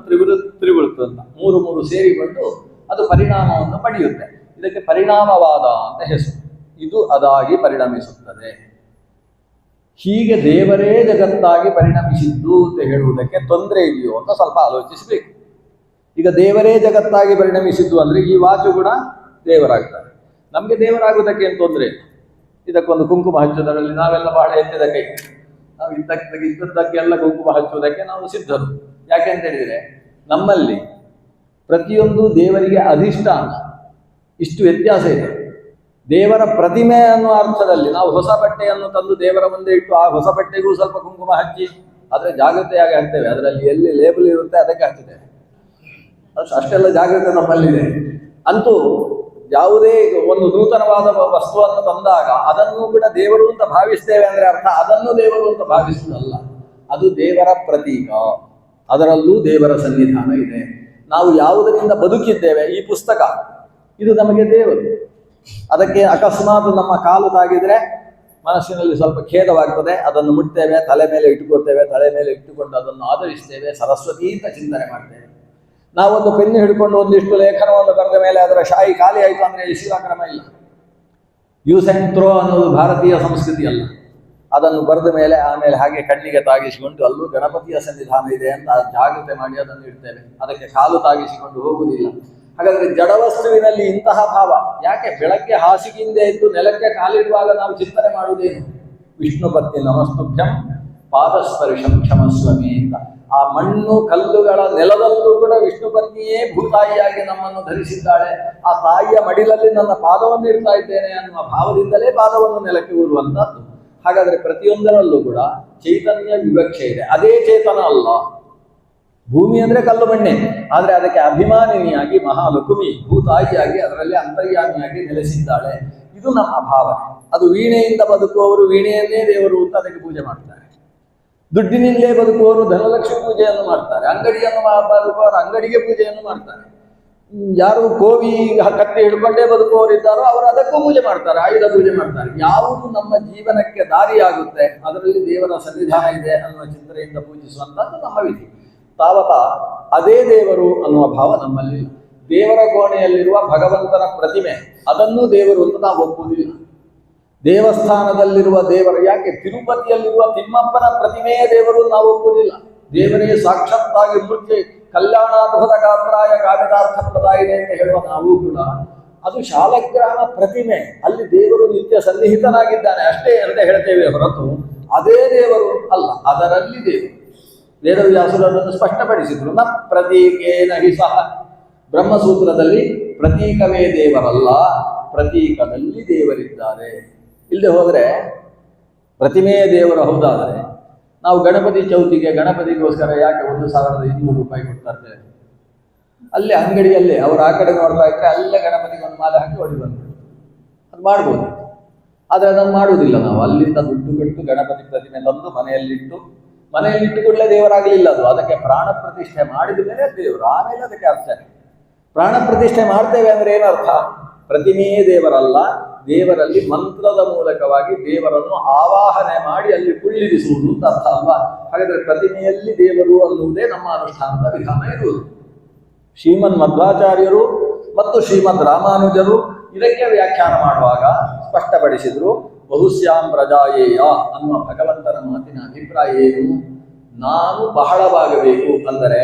ತ್ರಿವೃತ್ ಅಂತ ಮೂರು ಸೇರಿಕೊಂಡು ಅದು ಪರಿಣಾಮವನ್ನು ಪಡೆಯುತ್ತೆ. ಇದಕ್ಕೆ ಪರಿಣಾಮವಾದ ಅಂತ ಹೆಸರು. ಇದು ಅದಾಗಿ ಪರಿಣಮಿಸುತ್ತದೆ. ಹೀಗೆ ದೇವರೇ ಜಗತ್ತಾಗಿ ಪರಿಣಮಿಸಿದ್ದು ಅಂತ ಹೇಳುವುದಕ್ಕೆ ತೊಂದರೆ ಇದೆಯೋ ಅಂತ ಸ್ವಲ್ಪ ಆಲೋಚಿಸಬೇಕು. ಈಗ ದೇವರೇ ಜಗತ್ತಾಗಿ ಪರಿಣಮಿಸಿದ್ದು ಅಂದರೆ ಈ ವಾಚು ಕೂಡ ದೇವರಾಗ್ತಾರೆ. ನಮಗೆ ದೇವರಾಗುವುದಕ್ಕೆ ಏನು ತೊಂದರೆ ಇಲ್ಲ. ಇದಕ್ಕೊಂದು ಕುಂಕುಮ ಹಚ್ಚೋದರಲ್ಲಿ ನಾವೆಲ್ಲ ಬಹಳ ಎತ್ತಿದ ಕೈ. ನಾವು ಇದ್ದದ್ದಕ್ಕೆಲ್ಲ ಕುಂಕುಮ ಹಚ್ಚುವುದಕ್ಕೆ ನಾವು ಸಿದ್ಧರು. ಯಾಕೆ ಅಂತ ಹೇಳಿದರೆ ನಮ್ಮಲ್ಲಿ ಪ್ರತಿಯೊಂದು ದೇವರಿಗೆ ಅಧಿಷ್ಠಾನ. ಇಷ್ಟು ವ್ಯತ್ಯಾಸ ಇದೆ. ದೇವರ ಪ್ರತಿಮೆ ಅನ್ನುವ ಅರ್ಥದಲ್ಲಿ ನಾವು ಹೊಸ ಬಟ್ಟೆಯನ್ನು ತಂದು ದೇವರ ಮುಂದೆ ಇಟ್ಟು ಆ ಹೊಸ ಬಟ್ಟೆಗೂ ಸ್ವಲ್ಪ ಕುಂಕುಮ ಹಚ್ಚಿ ಆದರೆ ಜಾಗ್ರತೆಯಾಗಿ ಹಾಕ್ತೇವೆ. ಅದರಲ್ಲಿ ಎಲ್ಲಿ ಲೇಬಲ್ ಇರುತ್ತೆ ಅದಕ್ಕೆ ಹಾಕ್ತೇವೆ. ಅಷ್ಟೆಲ್ಲ ಜಾಗ್ರತೆ ನಮ್ಮಲ್ಲಿದೆ. ಅಂತೂ ಯಾವುದೇ ಒಂದು ನೂತನವಾದ ವಸ್ತುವನ್ನು ತಂದಾಗ ಅದನ್ನು ಕೂಡ ದೇವರು ಅಂತ ಭಾವಿಸ್ತೇವೆ ಅಂದ್ರೆ ಅರ್ಥ ಅದನ್ನು ದೇವರು ಅಂತ ಭಾವಿಸುವುದಲ್ಲ. ಅದು ದೇವರ ಪ್ರತೀಕ, ಅದರಲ್ಲೂ ದೇವರ ಸನ್ನಿಧಾನ ಇದೆ. ನಾವು ಯಾವುದರಿಂದ ಬದುಕಿದ್ದೇವೆ, ಈ ಪುಸ್ತಕ ಇದು ನಮಗೆ ದೇವರು. ಅದಕ್ಕೆ ಅಕಸ್ಮಾತ್ ನಮ್ಮ ಕಾಲು ತಾಗಿದ್ರೆ ಮನಸ್ಸಿನಲ್ಲಿ ಸ್ವಲ್ಪ ಖೇದವಾಗ್ತದೆ. ಅದನ್ನು ಮುಟ್ತೇವೆ, ತಲೆ ಮೇಲೆ ಇಟ್ಟುಕೊಳ್ತೇವೆ, ತಲೆ ಮೇಲೆ ಇಟ್ಟುಕೊಂಡು ಅದನ್ನು ಆದರಿಸ್ತೇವೆ, ಸರಸ್ವತಿ ಅಂತ ಚಿಂತನೆ ಮಾಡ್ತೇವೆ. ನಾವೊಂದು ಪೆನ್ನು ಹಿಡ್ಕೊಂಡು ಒಂದಿಷ್ಟು ಲೇಖನವನ್ನು ಬರೆದ ಮೇಲೆ ಅದರ ಶಾಯಿ ಖಾಲಿ ಆಯಿತು ಅಂದರೆ ಎಸೆಯುವ ಕ್ರಮ ಇಲ್ಲ. ಯೂಸ್ ಆ್ಯಂಡ್ ಥ್ರೋ ಅನ್ನೋದು ಭಾರತೀಯ ಸಂಸ್ಕೃತಿ ಅಲ್ಲ. ಅದನ್ನು ಬರೆದ ಮೇಲೆ ಆಮೇಲೆ ಹಾಗೆ ಕಣ್ಣಿಗೆ ತಾಗಿಸಿಕೊಂಡು ಅಲ್ಲೂ ಗಣಪತಿಯ ಸನ್ನಿಧಾನ ಇದೆ ಅಂತ ಜಾಗ್ರತೆ ಮಾಡಿ ಅದನ್ನು ಇಡ್ತೇವೆ. ಅದಕ್ಕೆ ಕಾಲು ತಾಗಿಸಿಕೊಂಡು ಹೋಗುವುದಿಲ್ಲ. ಹಾಗಾದ್ರೆ ಜಡವಸ್ತುವಿನಲ್ಲಿ ಇಂತಹ ಭಾವ ಯಾಕೆ? ಬೆಳಗ್ಗೆ ಹಾಸಿಗೆಯಿಂದ ಎದ್ದು ನೆಲಕ್ಕೆ ಕಾಲಿಡುವಾಗ ನಾವು ಚಿಂತನೆ ಮಾಡುವುದೇನು? ವಿಷ್ಣು ಪತ್ನಿ ನಮಸ್ತುಭ್ಯಂ ಪಾದಸ್ಪರ್ಶಂ ಕ್ಷಮಸ್ವಮಿ ಅಂತ. ಆ ಮಣ್ಣು ಕಲ್ಲುಗಳ ನೆಲದಲ್ಲೂ ಕೂಡ ವಿಷ್ಣು ಪತ್ನಿಯೇ ಭೂತಾಯಿಯಾಗಿ ನಮ್ಮನ್ನು ಧರಿಸಿದ್ದಾಳೆ. ಆ ತಾಯಿಯ ಮಡಿಲಲ್ಲಿ ನನ್ನ ಪಾದವನ್ನು ಇಡ್ತಾ ಇದ್ದೇನೆ ಅನ್ನುವ ಭಾವದಿಂದಲೇ ಪಾದವನ್ನು ನೆಲಕ್ಕೆ ಊರುವಂತದ್ದು. ಹಾಗಾದ್ರೆ ಪ್ರತಿಯೊಂದರಲ್ಲೂ ಕೂಡ ಚೈತನ್ಯ ವಿವಕ್ಷೆ ಇದೆ. ಅದೇ ಚೇತನ ಅಲ್ಲ. ಭೂಮಿ ಅಂದ್ರೆ ಕಲ್ಲು ಮಣ್ಣೆ, ಆದ್ರೆ ಅದಕ್ಕೆ ಅಭಿಮಾನಿನಿಯಾಗಿ ಮಹಾಲಕ್ಷ್ಮಿ ಭೂತಾಯಿಯಾಗಿ ಅದರಲ್ಲಿ ಅಂತರ್ಯಾಮಿಯಾಗಿ ನೆಲೆಸಿದ್ದಾಳೆ. ಇದು ನಮ್ಮ ಭಾವನೆ. ಅದು ವೀಣೆಯಿಂದ ಬದುಕುವವರು ವೀಣೆಯನ್ನೇ ದೇವರು ಅಂತ ಅದಕ್ಕೆ ಪೂಜೆ ಮಾಡ್ತಾರೆ. ದುಡ್ಡಿನಿಂದಲೇ ಬದುಕುವವರು ಧನಲಕ್ಷ್ಮಿ ಪೂಜೆಯನ್ನು ಮಾಡ್ತಾರೆ. ಅಂಗಡಿಯನ್ನು ಬದುಕುವವರು ಅಂಗಡಿಗೆ ಪೂಜೆಯನ್ನು ಮಾಡ್ತಾರೆ. ಯಾರು ಕೋವಿ ಕತ್ತಿ ಹಿಡ್ಕೊಂಡೇ ಬದುಕುವವರಿದ್ದಾರೋ ಅವರು ಅದಕ್ಕೂ ಪೂಜೆ ಮಾಡ್ತಾರೆ, ಆಯುಧ ಪೂಜೆ ಮಾಡ್ತಾರೆ. ಯಾವುದು ನಮ್ಮ ಜೀವನಕ್ಕೆ ದಾರಿಯಾಗುತ್ತೆ ಅದರಲ್ಲಿ ದೇವರ ಸನ್ನಿಧಾನ ಇದೆ ಅನ್ನುವ ಚಿಂತನೆಯಿಂದ ಪೂಜಿಸುವಂತದ್ದು ನಮ್ಮ ವಿಧಿ. ತಾವತ ಅದೇ ದೇವರು ಅನ್ನುವ ಭಾವ ನಮ್ಮಲ್ಲಿ. ದೇವರ ಕೋಣೆಯಲ್ಲಿರುವ ಭಗವಂತನ ಪ್ರತಿಮೆ ಅದನ್ನು ದೇವರು ಅಂತ ನಾವು ಒಪ್ಪುವುದಿಲ್ಲ. ದೇವಸ್ಥಾನದಲ್ಲಿರುವ ದೇವರು, ಯಾಕೆ ತಿರುಪತಿಯಲ್ಲಿರುವ ತಿಮ್ಮಪ್ಪನ ಪ್ರತಿಮೆಯೇ ದೇವರು ನಾವು ಒಪ್ಪುವುದಿಲ್ಲ. ದೇವರೇ ಸಾಕ್ಷಾತ್ತಾಗಿ ಮೂರ್ತಿ ಕಲ್ಯಾಣಾದ್ಭುತ ಗಾತ್ರಾಯ ಕಾವ್ಯದಾರ್ಥ ಪ್ರದಾಯಿದೆ ಅಂತ ಹೇಳುವ ನಾವು ಕೂಡ ಅದು ಶಾಲಗ್ರಾಮ ಪ್ರತಿಮೆ, ಅಲ್ಲಿ ದೇವರು ನಿತ್ಯ ಸನ್ನಿಹಿತನಾಗಿದ್ದಾನೆ ಅಷ್ಟೇ ಅಂತ ಹೇಳ್ತೇವೆ ಹೊರತು ಅದೇ ದೇವರು ಅಲ್ಲ. ಅದರಲ್ಲಿ ದೇವರು ವೇದವ್ಯಾಸರು ಅದನ್ನು ಸ್ಪಷ್ಟಪಡಿಸಿದ್ರು. ನ ಪ್ರತೀಕೇನ ಹಿ ಸಹ. ಬ್ರಹ್ಮಸೂತ್ರದಲ್ಲಿ ಪ್ರತೀಕವೇ ದೇವರಲ್ಲ, ಪ್ರತೀಕದಲ್ಲಿ ದೇವರಿದ್ದಾರೆ. ಇಲ್ಲದೆ ಹೋದರೆ ಪ್ರತಿಮೆಯೇ ದೇವರು ಹೌದಾದರೆ ನಾವು ಗಣಪತಿ ಚೌತಿಗೆ ಗಣಪತಿಗೋಸ್ಕರ ಯಾಕೆ 1,200 ರೂಪಾಯಿ ಕೊಡ್ತಾ ಇರ್ತೇವೆ? ಅಲ್ಲೇ ಅಂಗಡಿಯಲ್ಲೇ ಅವರು ಆ ಕಡೆ ನೋಡ್ತಾ ಇದ್ರೆ ಅಲ್ಲೇ ಗಣಪತಿಗೆ ಒಂದು ಮಾಲೆ ಹಾಕಿ ಹೊಡಿ ಬಂದರು. ಅದು ಮಾಡ್ಬೋದು. ಆದರೆ ಅದನ್ನು ಮಾಡುವುದಿಲ್ಲ ನಾವು. ಅಲ್ಲಿಂದ ದುಡ್ಡು ಕೊಟ್ಟು ಗಣಪತಿ ಪ್ರತಿಮೆ ತಂದು ಮನೆಯಲ್ಲಿಟ್ಟು ಕೂಡಲೇ ದೇವರಾಗಲಿಲ್ಲ ಅದು. ಅದಕ್ಕೆ ಪ್ರಾಣ ಪ್ರತಿಷ್ಠೆ ಮಾಡಿದ ಮೇಲೆ ದೇವರು, ಆಮೇಲೆ ಅದಕ್ಕೆ ಅರ್ಚನೆ. ಪ್ರಾಣ ಪ್ರತಿಷ್ಠೆ ಮಾಡ್ತೇವೆ ಅಂದ್ರೆ ಏನರ್ಥ? ಪ್ರತಿಮೆಯೇ ದೇವರಲ್ಲ, ದೇವರಲ್ಲಿ ಮಂತ್ರದ ಮೂಲಕವಾಗಿ ದೇವರನ್ನು ಆವಾಹನೆ ಮಾಡಿ ಅಲ್ಲಿ ಕುಳ್ಳಿರಿಸುವುದು ಅಂತ ಅರ್ಥ ಅಲ್ವಾ? ಹಾಗಾದ್ರೆ ಪ್ರತಿಮೆಯಲ್ಲಿ ದೇವರು ಅನ್ನುವುದೇ ನಮ್ಮ ಅನುಷ್ಠಾನದ ವಿಧಾನ ಇರುವುದು. ಶ್ರೀಮನ್ ಮಧ್ವಾಚಾರ್ಯರು ಮತ್ತು ಶ್ರೀಮದ್ ರಾಮಾನುಜರು ಇದಕ್ಕೆ ವ್ಯಾಖ್ಯಾನ ಮಾಡುವಾಗ ಸ್ಪಷ್ಟಪಡಿಸಿದ್ರು. ಬಹುಶ್ಯಾಂ ಪ್ರಜಾಯೇಯ ಅನ್ನುವ ಭಗವಂತನ ಮಾತಿನ ಅಭಿಪ್ರಾಯ ಏನು? ನಾನು ಬಹಳವಾಗಬೇಕು ಅಂದರೆ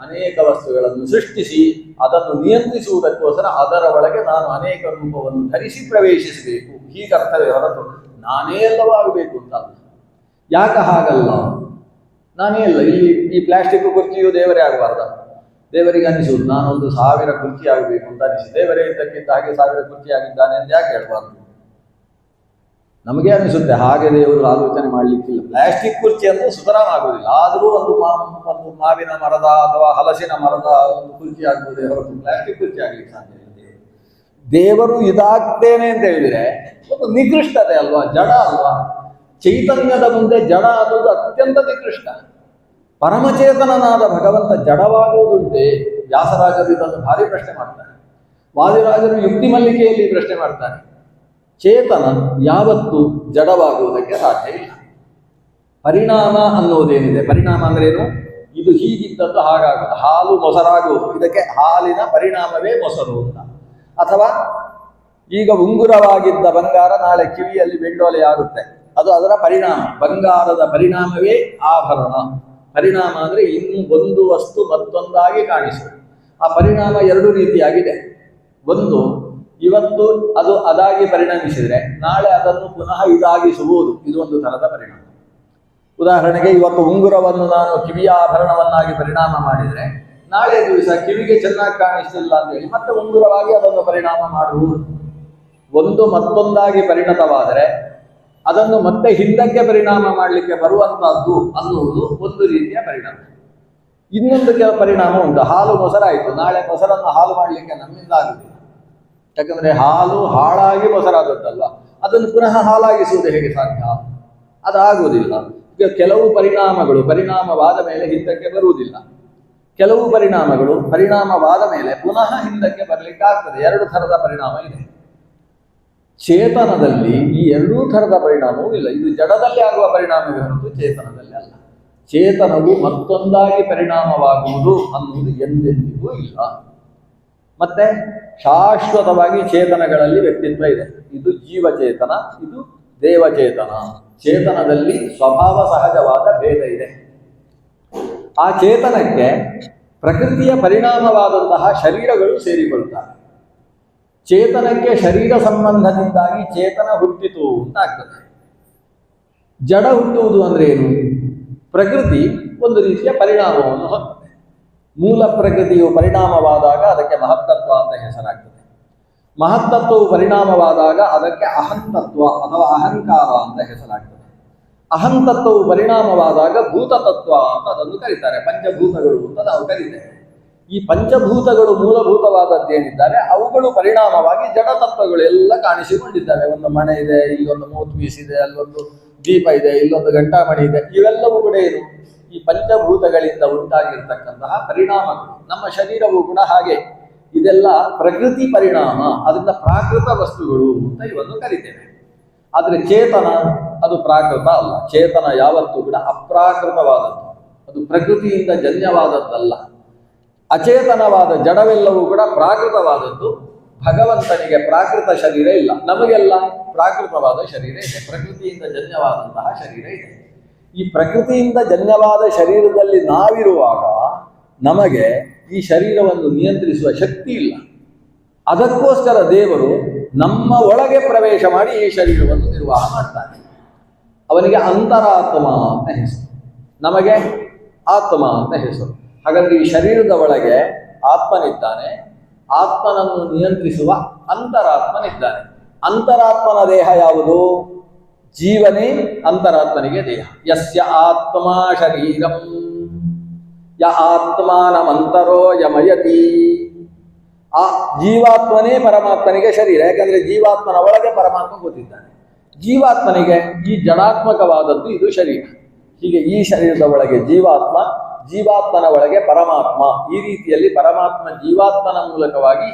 ಅನೇಕ ವಸ್ತುಗಳನ್ನು ಸೃಷ್ಟಿಸಿ ಅದನ್ನು ನಿಯಂತ್ರಿಸುವುದಕ್ಕೋಸ್ಕರ ಅದರ ಒಳಗೆ ನಾನು ಅನೇಕ ರೂಪವನ್ನು ಧರಿಸಿ ಪ್ರವೇಶಿಸಬೇಕು, ಹೀಗರ್ಥವೇ ಹೊರತು ನಾನೇ ಎಲ್ಲವಾಗಬೇಕು ಅಂತ ಅಲ್ಲ. ಯಾಕೆ ಹಾಗಲ್ಲ? ನಾನೇ ಅಲ್ಲ. ಇಲ್ಲಿ ಈ ಪ್ಲಾಸ್ಟಿಕ್ ಕುರ್ಚಿಯು ದೇವರೇ ಆಗಬಾರ್ದ? ದೇವರಿಗೆ ಅನಿಸುವುದು ನಾನೊಂದು 1000 ಕುರ್ಚಿ ಆಗಬೇಕು ಅಂತ ಅನಿಸಿ, ದೇವರೇ ಇದ್ದಕ್ಕಿಂತ ಹಾಗೆ 1000 ಕುರ್ಚಿ ಆಗಿದ್ದಾನೆ ಅಂತ ಯಾಕೆ ಹೇಳ್ಬಾರ್ದು? ನಮಗೆ ಅನಿಸುತ್ತೆ ಹಾಗೆ ದೇವರು ಆಲೋಚನೆ ಮಾಡಲಿಕ್ಕಿಲ್ಲ. ಪ್ಲಾಸ್ಟಿಕ್ ಕುರ್ಚಿ ಅಂದ್ರೆ ಸುತರಾಂ ಆಗುವುದಿಲ್ಲ. ಆದರೂ ಒಂದು ಮಾವಿನ ಮರದ ಅಥವಾ ಹಲಸಿನ ಮರದ ಒಂದು ಕುರ್ಚಿ ಆಗ್ಬೋದೇ ಹೊರತು ಪ್ಲಾಸ್ಟಿಕ್ ಕುರ್ಚಿ ಆಗ್ಲಿಕ್ಕೆ ಸಾಧ್ಯ ಇಲ್ಲ. ದೇವರು ಇದಾಗ್ತೇನೆ ಅಂತ ಹೇಳಿದ್ರೆ ಒಂದು ನಿಕೃಷ್ಟತೆ ಅಲ್ವಾ? ಜಡ ಅಲ್ವಾ? ಚೈತನ್ಯದ ಮುಂದೆ ಜಡ ಅನ್ನೋದು ಅತ್ಯಂತ ನಿಕೃಷ್ಟ. ಪರಮಚೇತನನಾದ ಭಗವಂತ ಜಡವಾಗುವುದುಂಟೆ? ವ್ಯಾಸರಾಜರು ಇದನ್ನು ಭಾರಿ ಪ್ರಶ್ನೆ ಮಾಡ್ತಾರೆ. ವಾದಿರಾಜರು ಯುಕ್ತಿ ಮಲ್ಲಿಕೆಯಲ್ಲಿ ಪ್ರಶ್ನೆ ಮಾಡ್ತಾರೆ. ಚೇತನ ಯಾವತ್ತೂ ಜಡವಾಗುವುದಕ್ಕೆ ಸಾಧ್ಯ ಇಲ್ಲ. ಪರಿಣಾಮ ಅನ್ನೋದೇನಿದೆ, ಪರಿಣಾಮ ಅಂದ್ರೆ ಏನು? ಇದು ಹೀಗಿದ್ದದ್ದು ಹಾಗಾಗುವುದು, ಹಾಲು ಮೊಸರಾಗುವುದು, ಇದಕ್ಕೆ ಹಾಲಿನ ಪರಿಣಾಮವೇ ಮೊಸರು ಅಂತ. ಅಥವಾ ಈಗ ಉಂಗುರವಾಗಿದ್ದ ಬಂಗಾರ ನಾಳೆ ಕಿವಿಯಲ್ಲಿ ಬೆಂಡೋಲೆ ಆಗುತ್ತೆ, ಅದು ಅದರ ಪರಿಣಾಮ. ಬಂಗಾರದ ಪರಿಣಾಮವೇ ಆಭರಣ. ಪರಿಣಾಮ ಅಂದ್ರೆ ಇನ್ನು ಒಂದು ವಸ್ತು ಮತ್ತೊಂದಾಗಿ ಕಾಣಿಸುವುದು. ಆ ಪರಿಣಾಮ 2 ರೀತಿಯಾಗಿದೆ. ಒಂದು, ಇವತ್ತು ಅದು ಅದಾಗಿ ಪರಿಣಮಿಸಿದರೆ ನಾಳೆ ಅದನ್ನು ಪುನಃ ಇದಾಗಿಸುವುದು, ಇದು ಒಂದು ಥರದ ಪರಿಣಾಮ. ಉದಾಹರಣೆಗೆ ಇವತ್ತು ಉಂಗುರವನ್ನು ನಾನು ಕಿವಿಯ ಆಭರಣವನ್ನಾಗಿ ಪರಿಣಾಮ ಮಾಡಿದರೆ ನಾಳೆ ದಿವಸ ಕಿವಿಗೆ ಚೆನ್ನಾಗಿ ಕಾಣಿಸ್ತಿಲ್ಲ ಅಂತ ಹೇಳಿ ಮತ್ತೆ ಉಂಗುರವಾಗಿ ಅದನ್ನು ಪರಿಣಾಮ ಮಾಡುವುದು. ಒಂದು ಮತ್ತೊಂದಾಗಿ ಪರಿಣತವಾದರೆ ಅದನ್ನು ಮತ್ತೆ ಹಿಂದಕ್ಕೆ ಪರಿಣಾಮ ಮಾಡಲಿಕ್ಕೆ ಬರುವಂತಹದ್ದು ಅನ್ನುವುದು ಒಂದು ರೀತಿಯ ಪರಿಣಾಮ. ಇನ್ನೊಂದು ಪರಿಣಾಮ ಉಂಟು. ಹಾಲು ಮೊಸರಾಯಿತು, ನಾಳೆ ಮೊಸರನ್ನು ಹಾಲು ಮಾಡಲಿಕ್ಕೆ ನಮ್ಮಿಂದ ಆಗುದಿಲ್ಲ. ಯಾಕಂದ್ರೆ ಹಾಲು ಹಾಳಾಗಿ ಮೊಸರಾದದ್ದಲ್ಲ, ಅದನ್ನು ಪುನಃ ಹಾಲಾಗಿಸುವುದು ಹೇಗೆ ಸಾಧ್ಯ? ಅದಾಗುವುದಿಲ್ಲ. ಈಗ ಕೆಲವು ಪರಿಣಾಮಗಳು ಪರಿಣಾಮವಾದ ಮೇಲೆ ಹಿಂದಕ್ಕೆ ಬರುವುದಿಲ್ಲ, ಕೆಲವು ಪರಿಣಾಮಗಳು ಪರಿಣಾಮವಾದ ಮೇಲೆ ಪುನಃ ಹಿಂದಕ್ಕೆ ಬರಲಿಕ್ಕೆ ಆಗ್ತದೆ. ಎರಡು ಥರದ ಪರಿಣಾಮ ಇದೆ. ಚೇತನದಲ್ಲಿ ಈ ಎರಡೂ ಥರದ ಪರಿಣಾಮವೂ ಇಲ್ಲ. ಇದು ಜಡದಲ್ಲಿ ಆಗುವ ಪರಿಣಾಮವೇ ಹೊರತು ಚೇತನದಲ್ಲಿ ಅಲ್ಲ. ಚೇತನವು ಮತ್ತೊಂದಾಗಿ ಪರಿಣಾಮವಾಗುವುದು ಅನ್ನುವುದು ಎಂದೆಂದಿಗೂ ಇಲ್ಲ. ಮತ್ತೆ ಶಾಶ್ವತವಾಗಿ ಚೇತನಗಳಲ್ಲಿ ವ್ಯಕ್ತಿತ್ವ ಇದೆ. ಇದು ಜೀವಚೇತನ, ಇದು ದೇವಚೇತನ. ಚೇತನದಲ್ಲಿ ಸ್ವಭಾವ ಸಹಜವಾದ ಭೇದ ಇದೆ. ಆ ಚೇತನಕ್ಕೆ ಪ್ರಕೃತಿಯ ಪರಿಣಾಮವಾದಂತಹ ಶರೀರಗಳು ಸೇರಿಕೊಳ್ತಾರೆ. ಚೇತನಕ್ಕೆ ಶರೀರ ಸಂಬಂಧದಿಂದಾಗಿ ಚೇತನ ಹುಟ್ಟಿತು ಅಂತ ಆಗ್ತದೆ. ಜಡ ಹುಟ್ಟುವುದು ಅಂದ್ರೆ ಏನು? ಪ್ರಕೃತಿ ಒಂದು ರೀತಿಯ ಪರಿಣಾಮವನ್ನು ಹೊಂದಿದೆ. ಮೂಲ ಪ್ರಕೃತಿಯು ಪರಿಣಾಮವಾದಾಗ ಅದಕ್ಕೆ ಮಹತ್ತತ್ವ ಅಂತ ಹೆಸರಾಗ್ತದೆ. ಮಹತ್ತತ್ವವು ಪರಿಣಾಮವಾದಾಗ ಅದಕ್ಕೆ ಅಹಂತತ್ವ ಅಥವಾ ಅಹಂಕಾರ ಅಂತ ಹೆಸರಾಗ್ತದೆ. ಅಹಂತತ್ವವು ಪರಿಣಾಮವಾದಾಗ ಭೂತತತ್ವ ಅಂತ ಅದನ್ನು ಕರೀತಾರೆ. ಪಂಚಭೂತಗಳು ಅಂತ ನಾವು ಕರೀತೇವೆ. ಈ ಪಂಚಭೂತಗಳು ಮೂಲಭೂತವಾದದ್ದೇನಿದ್ದಾರೆ ಅವುಗಳು ಪರಿಣಾಮವಾಗಿ ಜಡತತ್ವಗಳು ಎಲ್ಲ ಕಾಣಿಸಿಕೊಂಡಿದ್ದಾವೆ. ಒಂದು ಮನೆ ಇದೆ, ಇಲ್ಲೊಂದು ಮೌತ್ ಪೀಸ್ ಇದೆ, ಅಲ್ಲೊಂದು ದೀಪ ಇದೆ, ಇಲ್ಲೊಂದು ಗಂಟಾಮಣಿ ಇದೆ. ಇವೆಲ್ಲವೂ ಕೂಡ ಏನು? ಈ ಪಂಚಭೂತಗಳಿಂದ ಉಂಟಾಗಿರ್ತಕ್ಕಂತಹ ಪರಿಣಾಮಗಳು. ನಮ್ಮ ಶರೀರವೂ ಕೂಡ ಹಾಗೆ. ಇದೆಲ್ಲ ಪ್ರಕೃತಿ ಪರಿಣಾಮ, ಅದರಿಂದ ಪ್ರಾಕೃತ ವಸ್ತುಗಳು ಅಂತ ಇವನ್ನು ಕರಿತೇವೆ. ಆದರೆ ಚೇತನ ಅದು ಪ್ರಾಕೃತ ಅಲ್ಲ. ಚೇತನ ಯಾವತ್ತೂ ಕೂಡ ಅಪ್ರಾಕೃತವಾದದ್ದು, ಅದು ಪ್ರಕೃತಿಯಿಂದ ಜನ್ಯವಾದದ್ದಲ್ಲ. ಅಚೇತನವಾದ ಜಡವೆಲ್ಲವೂ ಕೂಡ ಪ್ರಾಕೃತವಾದದ್ದು. ಭಗವಂತನಿಗೆ ಪ್ರಾಕೃತ ಶರೀರ ಇಲ್ಲ, ನಮಗೆಲ್ಲ ಪ್ರಾಕೃತವಾದ ಶರೀರ ಇದೆ, ಪ್ರಕೃತಿಯಿಂದ ಜನ್ಯವಾದಂತಹ ಶರೀರ ಇದೆ. ಈ ಪ್ರಕೃತಿಯಿಂದ ಜನ್ಯವಾದ ಶರೀರದಲ್ಲಿ ನಾವಿರುವಾಗ ನಮಗೆ ಈ ಶರೀರವನ್ನು ನಿಯಂತ್ರಿಸುವ ಶಕ್ತಿ ಇಲ್ಲ. ಅದಕ್ಕೋಸ್ಕರ ದೇವರು ನಮ್ಮ ಒಳಗೆ ಪ್ರವೇಶ ಮಾಡಿ ಈ ಶರೀರವನ್ನು ನಿರ್ವಾಹ ಮಾಡ್ತಾನೆ. ಅವನಿಗೆ ಅಂತರಾತ್ಮ ಅಂತ ಹೆಸರು, ನಮಗೆ ಆತ್ಮ ಅಂತ ಹೆಸರು. ಹಾಗಾದ್ರೆ ಈ ಶರೀರದ ಒಳಗೆ ಆತ್ಮನಿದ್ದಾನೆ, ಆತ್ಮನನ್ನು ನಿಯಂತ್ರಿಸುವ ಅಂತರಾತ್ಮನಿದ್ದಾನೆ. ಅಂತರಾತ್ಮನ ದೇಹ ಯಾವುದು? ಜೀವನೇ ಅಂತರಾತ್ಮನಿಗೆ ದೇಹ. ಯಸ್ಯ ಆತ್ಮ ಶರೀರಂ ಯ ಆತ್ಮಾನಮಂತರೋ ಯಮಯತಿ. ಆ ಜೀವಾತ್ಮನೇ ಪರಮಾತ್ಮನಿಗೆ ಶರೀರ. ಯಾಕಂದ್ರೆ ಜೀವಾತ್ಮನ ಒಳಗೆ ಪರಮಾತ್ಮ ಕೂತಿದ್ದಾನೆ. ಜೀವಾತ್ಮನಿಗೆ ಈ ಜಡಾತ್ಮಕವಾದದ್ದು ಇದು ಶರೀರ. ಹೀಗೆ ಈ ಶರೀರದ ಒಳಗೆ ಜೀವಾತ್ಮ, ಜೀವಾತ್ಮನ ಒಳಗೆ ಪರಮಾತ್ಮ. ಈ ರೀತಿಯಲ್ಲಿ ಪರಮಾತ್ಮ ಜೀವಾತ್ಮನ ಮೂಲಕವಾಗಿ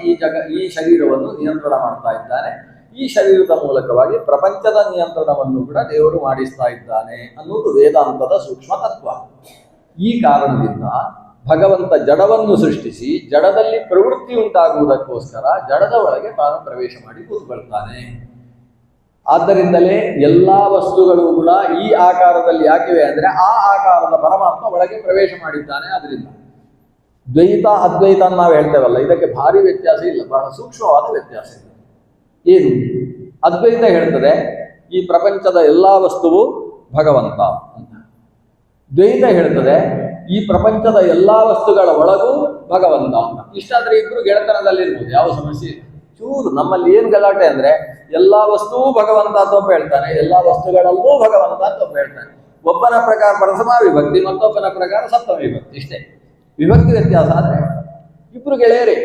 ಈ ಶರೀರವನ್ನು ನಿಯಂತ್ರಣ ಮಾಡ್ತಾ ಇದ್ದಾನೆ. ಈ ಶರೀರದ ಮೂಲಕವಾಗಿ ಪ್ರಪಂಚದ ನಿಯಂತ್ರಣವನ್ನು ಕೂಡ ದೇವರು ಮಾಡಿಸ್ತಾ ಇದ್ದಾನೆ ಅನ್ನುವುದು ವೇದಾಂತದ ಸೂಕ್ಷ್ಮ ತತ್ವ. ಈ ಕಾರಣದಿಂದ ಭಗವಂತ ಜಡವನ್ನು ಸೃಷ್ಟಿಸಿ ಜಡದಲ್ಲಿ ಪ್ರವೃತ್ತಿ ಉಂಟಾಗುವುದಕ್ಕೋಸ್ಕರ ಜಡದ ಒಳಗೆ ತಾನು ಪ್ರವೇಶ ಮಾಡಿ ಕೂತ್ಕೊಳ್ತಾನೆ. ಆದ್ದರಿಂದಲೇ ಎಲ್ಲಾ ವಸ್ತುಗಳು ಕೂಡ ಈ ಆಕಾರದಲ್ಲಿ ಯಾಕಿವೆ ಅಂದ್ರೆ ಆ ಆಕಾರದ ಪರಮಾತ್ಮ ಒಳಗೆ ಪ್ರವೇಶ ಮಾಡಿದ್ದಾನೆ. ಆದ್ರಿಂದ ದ್ವೈತ ಅದ್ವೈತ ಅಂತ ನಾವು ಹೇಳ್ತೇವಲ್ಲ, ಇದಕ್ಕೆ ಭಾರಿ ವ್ಯತ್ಯಾಸ ಇಲ್ಲ, ಬಹಳ ಸೂಕ್ಷ್ಮವಾದ ವ್ಯತ್ಯಾಸ ಇದೆ. ಏನು? ಅದ್ವೈತ ಹೇಳ್ತದೆ ಈ ಪ್ರಪಂಚದ ಎಲ್ಲಾ ವಸ್ತುವು ಭಗವಂತ ಅಂತ. ದ್ವೈತ ಹೇಳ್ತದೆ ಈ ಪ್ರಪಂಚದ ಎಲ್ಲಾ ವಸ್ತುಗಳ ಒಳಗೂ ಭಗವಂತ ಅಂತ. ಇಷ್ಟಾದ್ರೆ ಇಬ್ರು ಗೆಳೆತನದಲ್ಲಿರ್ಬೋದು, ಯಾವ ಸಮಸ್ಯೆ ಇಲ್ಲ. ಚೂರು ನಮ್ಮಲ್ಲಿ ಏನ್ ಗಲಾಟೆ ಅಂದ್ರೆ ಎಲ್ಲಾ ವಸ್ತುವೂ ಭಗವಂತ ಅಂತ ಒಬ್ಬ ಹೇಳ್ತಾನೆ, ಎಲ್ಲಾ ವಸ್ತುಗಳಲ್ಲೂ ಭಗವಂತ ಅಂತ ಒಬ್ಬ ಹೇಳ್ತಾನೆ. ಒಬ್ಬನ ಪ್ರಕಾರ ಪ್ರಥಮ ವಿಭಕ್ತಿ, ಮತ್ತೊಬ್ಬನ ಪ್ರಕಾರ ಸಪ್ತಮ ವಿಭಕ್ತಿ, ಇಷ್ಟೇ ವಿಭಕ್ತಿ ವ್ಯತ್ಯಾಸ. ಆದ್ರೆ ಇಬ್ರು ಗೆಳೆಯರೇ.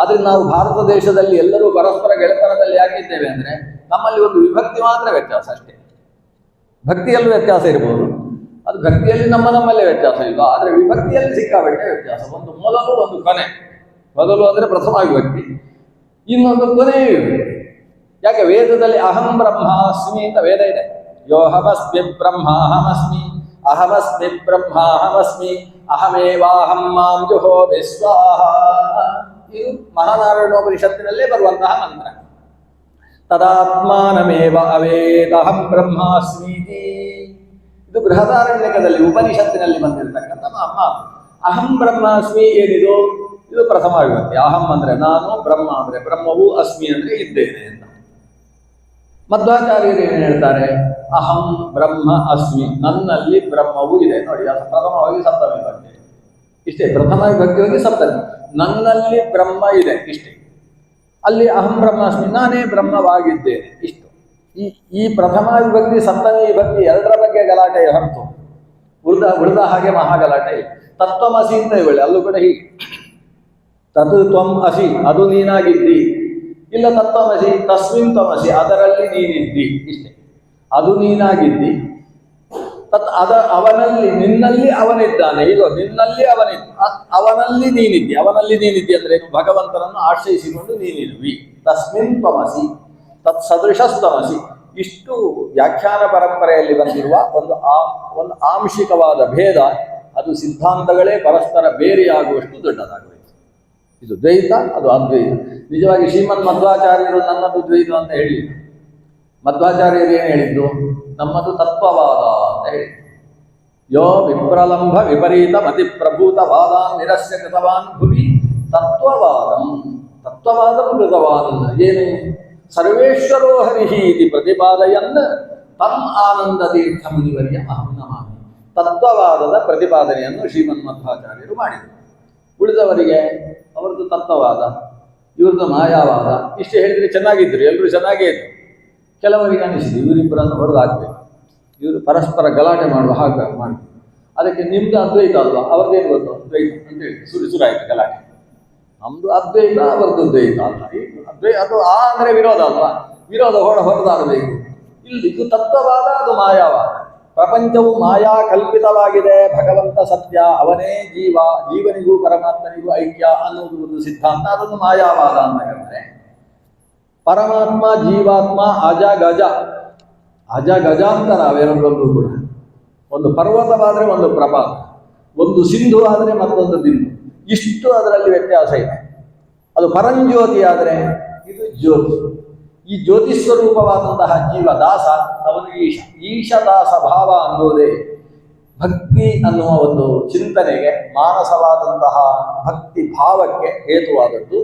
ಆದ್ರೆ ನಾವು ಭಾರತ ದೇಶದಲ್ಲಿ ಎಲ್ಲರೂ ಪರಸ್ಪರ ಗೆಳೆತನದಲ್ಲಿ ಯಾಕಿದ್ದೇವೆ ಅಂದ್ರೆ ನಮ್ಮಲ್ಲಿ ಒಂದು ವಿಭಕ್ತಿ ಮಾತ್ರ ವ್ಯತ್ಯಾಸ ಅಷ್ಟೇ. ಭಕ್ತಿಯಲ್ಲೂ ವ್ಯತ್ಯಾಸ ಇರ್ಬೋದು, ಅದು ಭಕ್ತಿಯಲ್ಲಿ ನಮ್ಮಲ್ಲೇ ವ್ಯತ್ಯಾಸ ಇಲ್ಲ. ಆದ್ರೆ ವಿಭಕ್ತಿಯಲ್ಲಿ ಸಿಕ್ಕಾಬಟ್ಟೆ ವ್ಯತ್ಯಾಸ. ಒಂದು ಮೊದಲು, ಒಂದು ಕೊನೆ. ಮೊದಲು ಅಂದ್ರೆ ಪ್ರಥಮ ವಿಭಕ್ತಿ, ಇನ್ನೊಂದು ಕೊನೆಯ ವಿಭಕ್ತಿ. ಯಾಕೆ? ವೇದದಲ್ಲಿ ಅಹಂ ಬ್ರಹ್ಮಾಸ್ಮಿ ಅಂತ ವೇದ ಇದೆ. ಯೋಹಮಸ್ಮಿ ಬ್ರಹ್ಮಾಹಮಸ್ಮಿ, ಅಹಮಸ್ಮಿ ಬ್ರಹ್ಮಾಹಮಸ್ಮಿ, ಅಹಮೇವಾಹಂ ಮಾಂ ಜುಹೋಮಿ ಸ್ವಾಹ. ಇದು ಮಹಾನಾರಾಯಣೋಪನಿಷತ್ತಿನಲ್ಲೇ ಬರುವಂತಹ ಮಂತ್ರ. ತದಾತ್ಮಾನಮೇವ ಅವೇದಹಂ ಬ್ರಹ್ಮಾಸ್ಮೀತಿ. ಇದು ಬೃಹದಾರಣ್ಯಕದಲ್ಲಿ ಉಪನಿಷತ್ತಿನಲ್ಲಿ ಬಂದಿರತಕ್ಕಂಥ ಮಾತು. ಅಹಂ ಬ್ರಹ್ಮಾಸ್ಮಿ ಏನಿದು? ಇದು ಪ್ರಥಮ ವಿಭಕ್ತಿ. ಅಹಂ ಅಂದ್ರೆ ನಾನು, ಬ್ರಹ್ಮ ಅಂದ್ರೆ ಬ್ರಹ್ಮವು, ಅಸ್ಮಿ ಅಂದ್ರೆ ಇದ್ದೇನೆ ಅಂತ. ಮಧ್ವಾಚಾರ್ಯರು ಏನ್ ಹೇಳ್ತಾರೆ? ಅಹಂ ಬ್ರಹ್ಮ ಅಸ್ಮಿ, ನನ್ನಲ್ಲಿ ಬ್ರಹ್ಮವು ಇದೆ. ನೋಡಿ, ಅದು ಪ್ರಥಮವಾಗಿ ಸಪ್ತಮ ವಿಭಕ್ತಿ, ಇಷ್ಟೇ. ಪ್ರಥಮ ವಿಭಕ್ತಿ ಹೋಗಿ ಸಪ್ತಮಿ, ನನ್ನಲ್ಲಿ ಬ್ರಹ್ಮ ಇದೆ, ಇಷ್ಟೇ. ಅಲ್ಲಿ ಅಹಂ ಬ್ರಹ್ಮಾಸ್ಮಿ, ನಾನೇ ಬ್ರಹ್ಮವಾಗಿದ್ದೇನೆ. ಇಷ್ಟು ಈ ಪ್ರಥಮ ವಿಭಕ್ತಿ ಸಪ್ತಮಿ ವಿಭಕ್ತಿ ಎರಡರ ಬಗ್ಗೆ ಗಲಾಟೆ ಹೊರತು ಉಳಿದ ಹಾಗೆ ಮಹಾಗಲಾಟೆ ಇಲ್ಲ. ತತ್ವಮಸಿ ಅಂತ ಹೇಳಿ ಅಲ್ಲೂ ಕೂಡ ಹೀಗೆ, ತತ್ ತ್ವಂ ಅಸಿ ಅದು ನೀನಾಗಿದ್ದಿ, ಇಲ್ಲ ತತ್ವಮಸಿ ತಸ್ಮಿನ್ ತ್ವಮಸಿ ಅದರಲ್ಲಿ ನೀನಿದ್ದಿ, ಇಷ್ಟೇ. ಅದು ನೀನಾಗಿದ್ದಿ, ಅವನಲ್ಲಿ ನಿನ್ನಲ್ಲಿ ಅವನಿದ್ದಾನೆ, ಈಗ ನಿನ್ನಲ್ಲಿ ಅವನಲ್ಲಿ ನೀನಿದ್ದಿ ಅಂದ್ರೆ ಭಗವಂತನನ್ನು ಆಶ್ರಯಿಸಿಕೊಂಡು ನೀನಿರುವಿ. ತಸ್ಮಿನ್ ತ್ವಮಸಿ ತತ್ ಸದೃಶಸ್ತಮಸಿ. ಇಷ್ಟು ವ್ಯಾಖ್ಯಾನ ಪರಂಪರೆಯಲ್ಲಿ ಬಂದಿರುವ ಒಂದು ಆಂಶಿಕವಾದ ಭೇದ, ಅದು ಸಿದ್ಧಾಂತಗಳೇ ಪರಸ್ಪರ ಬೇರೆಯಾಗುವಷ್ಟು ದೊಡ್ಡದಾಗಬೇಕು. ಇದು ದ್ವೈತ, ಅದು ಅದ್ವೈತ. ನಿಜವಾಗಿ ಶ್ರೀಮನ್ ಮಧ್ವಾಚಾರ್ಯರು ನನ್ನದು ದ್ವೈತ ಅಂತ ಹೇಳಿದ್ರು. ಮಧ್ವಾಚಾರ್ಯರು ಏನು ಹೇಳಿದ್ದು? ನಮ್ಮದು ತತ್ವವಾದ ಅಂತ ಹೇಳಿದ್ರು. ಯೋ ವಿಪ್ರಲಂಭ ವಿಪರೀತ ಮತಿ ಪ್ರಭೂತವಾದಾನ್ ನಿರಸ್ಯ ಕೃತವಾನ್ ಭುವಿ ತತ್ವವಾದಂ ಕೃತವಾನ್. ಏನು? ಸರ್ವೇಶ್ವರೋ ಹರಿಹಿ ಇತಿ ಪ್ರತಿಪಾದಯನ್ ತಮ್ ಆನಂದ ತೀರ್ಥ ಮುನಿವರ್ಯ ಅಹಂ ನಮಾಮಿ. ತತ್ವವಾದದ ಪ್ರತಿಪಾದನೆಯನ್ನು ಶ್ರೀಮನ್ ಮಧ್ವಾಚಾರ್ಯರು ಮಾಡಿದರು. ಉಳಿದವರಿಗೆ ಅವರದ್ದು ತತ್ವವಾದ, ಇವ್ರದ್ದು ಮಾಯಾವಾದ. ಇಷ್ಟು ಹೇಳಿದರೆ ಚೆನ್ನಾಗಿದ್ರು, ಎಲ್ಲರೂ ಚೆನ್ನಾಗೇ ಇದ್ರು. ಕೆಲವರಿಗೆ ಅನಿಸಿದ್ರು ಇವರಿಬ್ಬರನ್ನು ಹೊಡೆದಾಗಬೇಕು, ಇವರು ಪರಸ್ಪರ ಗಲಾಟೆ ಮಾಡುವ ಹಾಗೆ ಮಾಡಿ. ಅದಕ್ಕೆ ನಿಮ್ದು ಅದ್ವೈತ ಅಲ್ವಾ, ಅವ್ರದ್ದೇನು ಗೊತ್ತು ಅದ್ವೈತ ಅಂತೇಳಿ ಸುರಾಯಿತು ಗಲಾಟೆ. ನಮ್ದು ಅದ್ವೈತ, ಅವರದ್ದು ದ್ವೈತ ಅಲ್ಲ. ಅದು ಆ ಅಂದರೆ ವಿರೋಧ ಅಲ್ವಾ, ವಿರೋಧ ಹೊರದಾಗಬೇಕು. ಇಲ್ಲಿ ಇದು ತತ್ವವಾದ, ಅದು ಮಾಯಾವಾದ. ಪ್ರಪಂಚವು ಮಾಯಾ ಕಲ್ಪಿತವಾಗಿದೆ, ಭಗವಂತ ಸತ್ಯ, ಅವನೇ ಜೀವ, ಜೀವನಿಗೂ ಪರಮಾತ್ಮನಿಗೂ ಐಕ್ಯ ಅನ್ನುವುದು ಒಂದು ಸಿದ್ಧಾಂತ, ಅದನ್ನು ಮಾಯಾವಾದ ಅಂತ ಹೇಳ್ತಾರೆ. ಪರಮಾತ್ಮ ಜೀವಾತ್ಮ ಅಜ ಗಜಾಂತರ ಅವೆರಡರಲ್ಲೂ ಕೂಡ. ಒಂದು ಪರ್ವತವಾದರೆ ಒಂದು ಪ್ರಪಾತ, ಒಂದು ಸಿಂಧು ಆದರೆ ಮತ್ತೊಂದು ಬಿಂದು, ಇಷ್ಟು ಅದರಲ್ಲಿ ವ್ಯತ್ಯಾಸ ಇದೆ. ಅದು ಪರಂಜ್ಯೋತಿ ಆದರೆ ಇದು ಜ್ಯೋತಿ. ಈ ಜ್ಯೋತಿ ಸ್ವರೂಪವಾದಂತಹ ಜೀವದಾಸ ಅವನು ಈಶದಾಸ ಭಾವ ಅನ್ನುವುದೇ ಭಕ್ತಿ ಅನ್ನುವ ಒಂದು ಚಿಂತನೆಗೆ, ಮಾನಸವಾದಂತಹ ಭಕ್ತಿ ಭಾವಕ್ಕೆ ಹೇತುವಾದದ್ದು.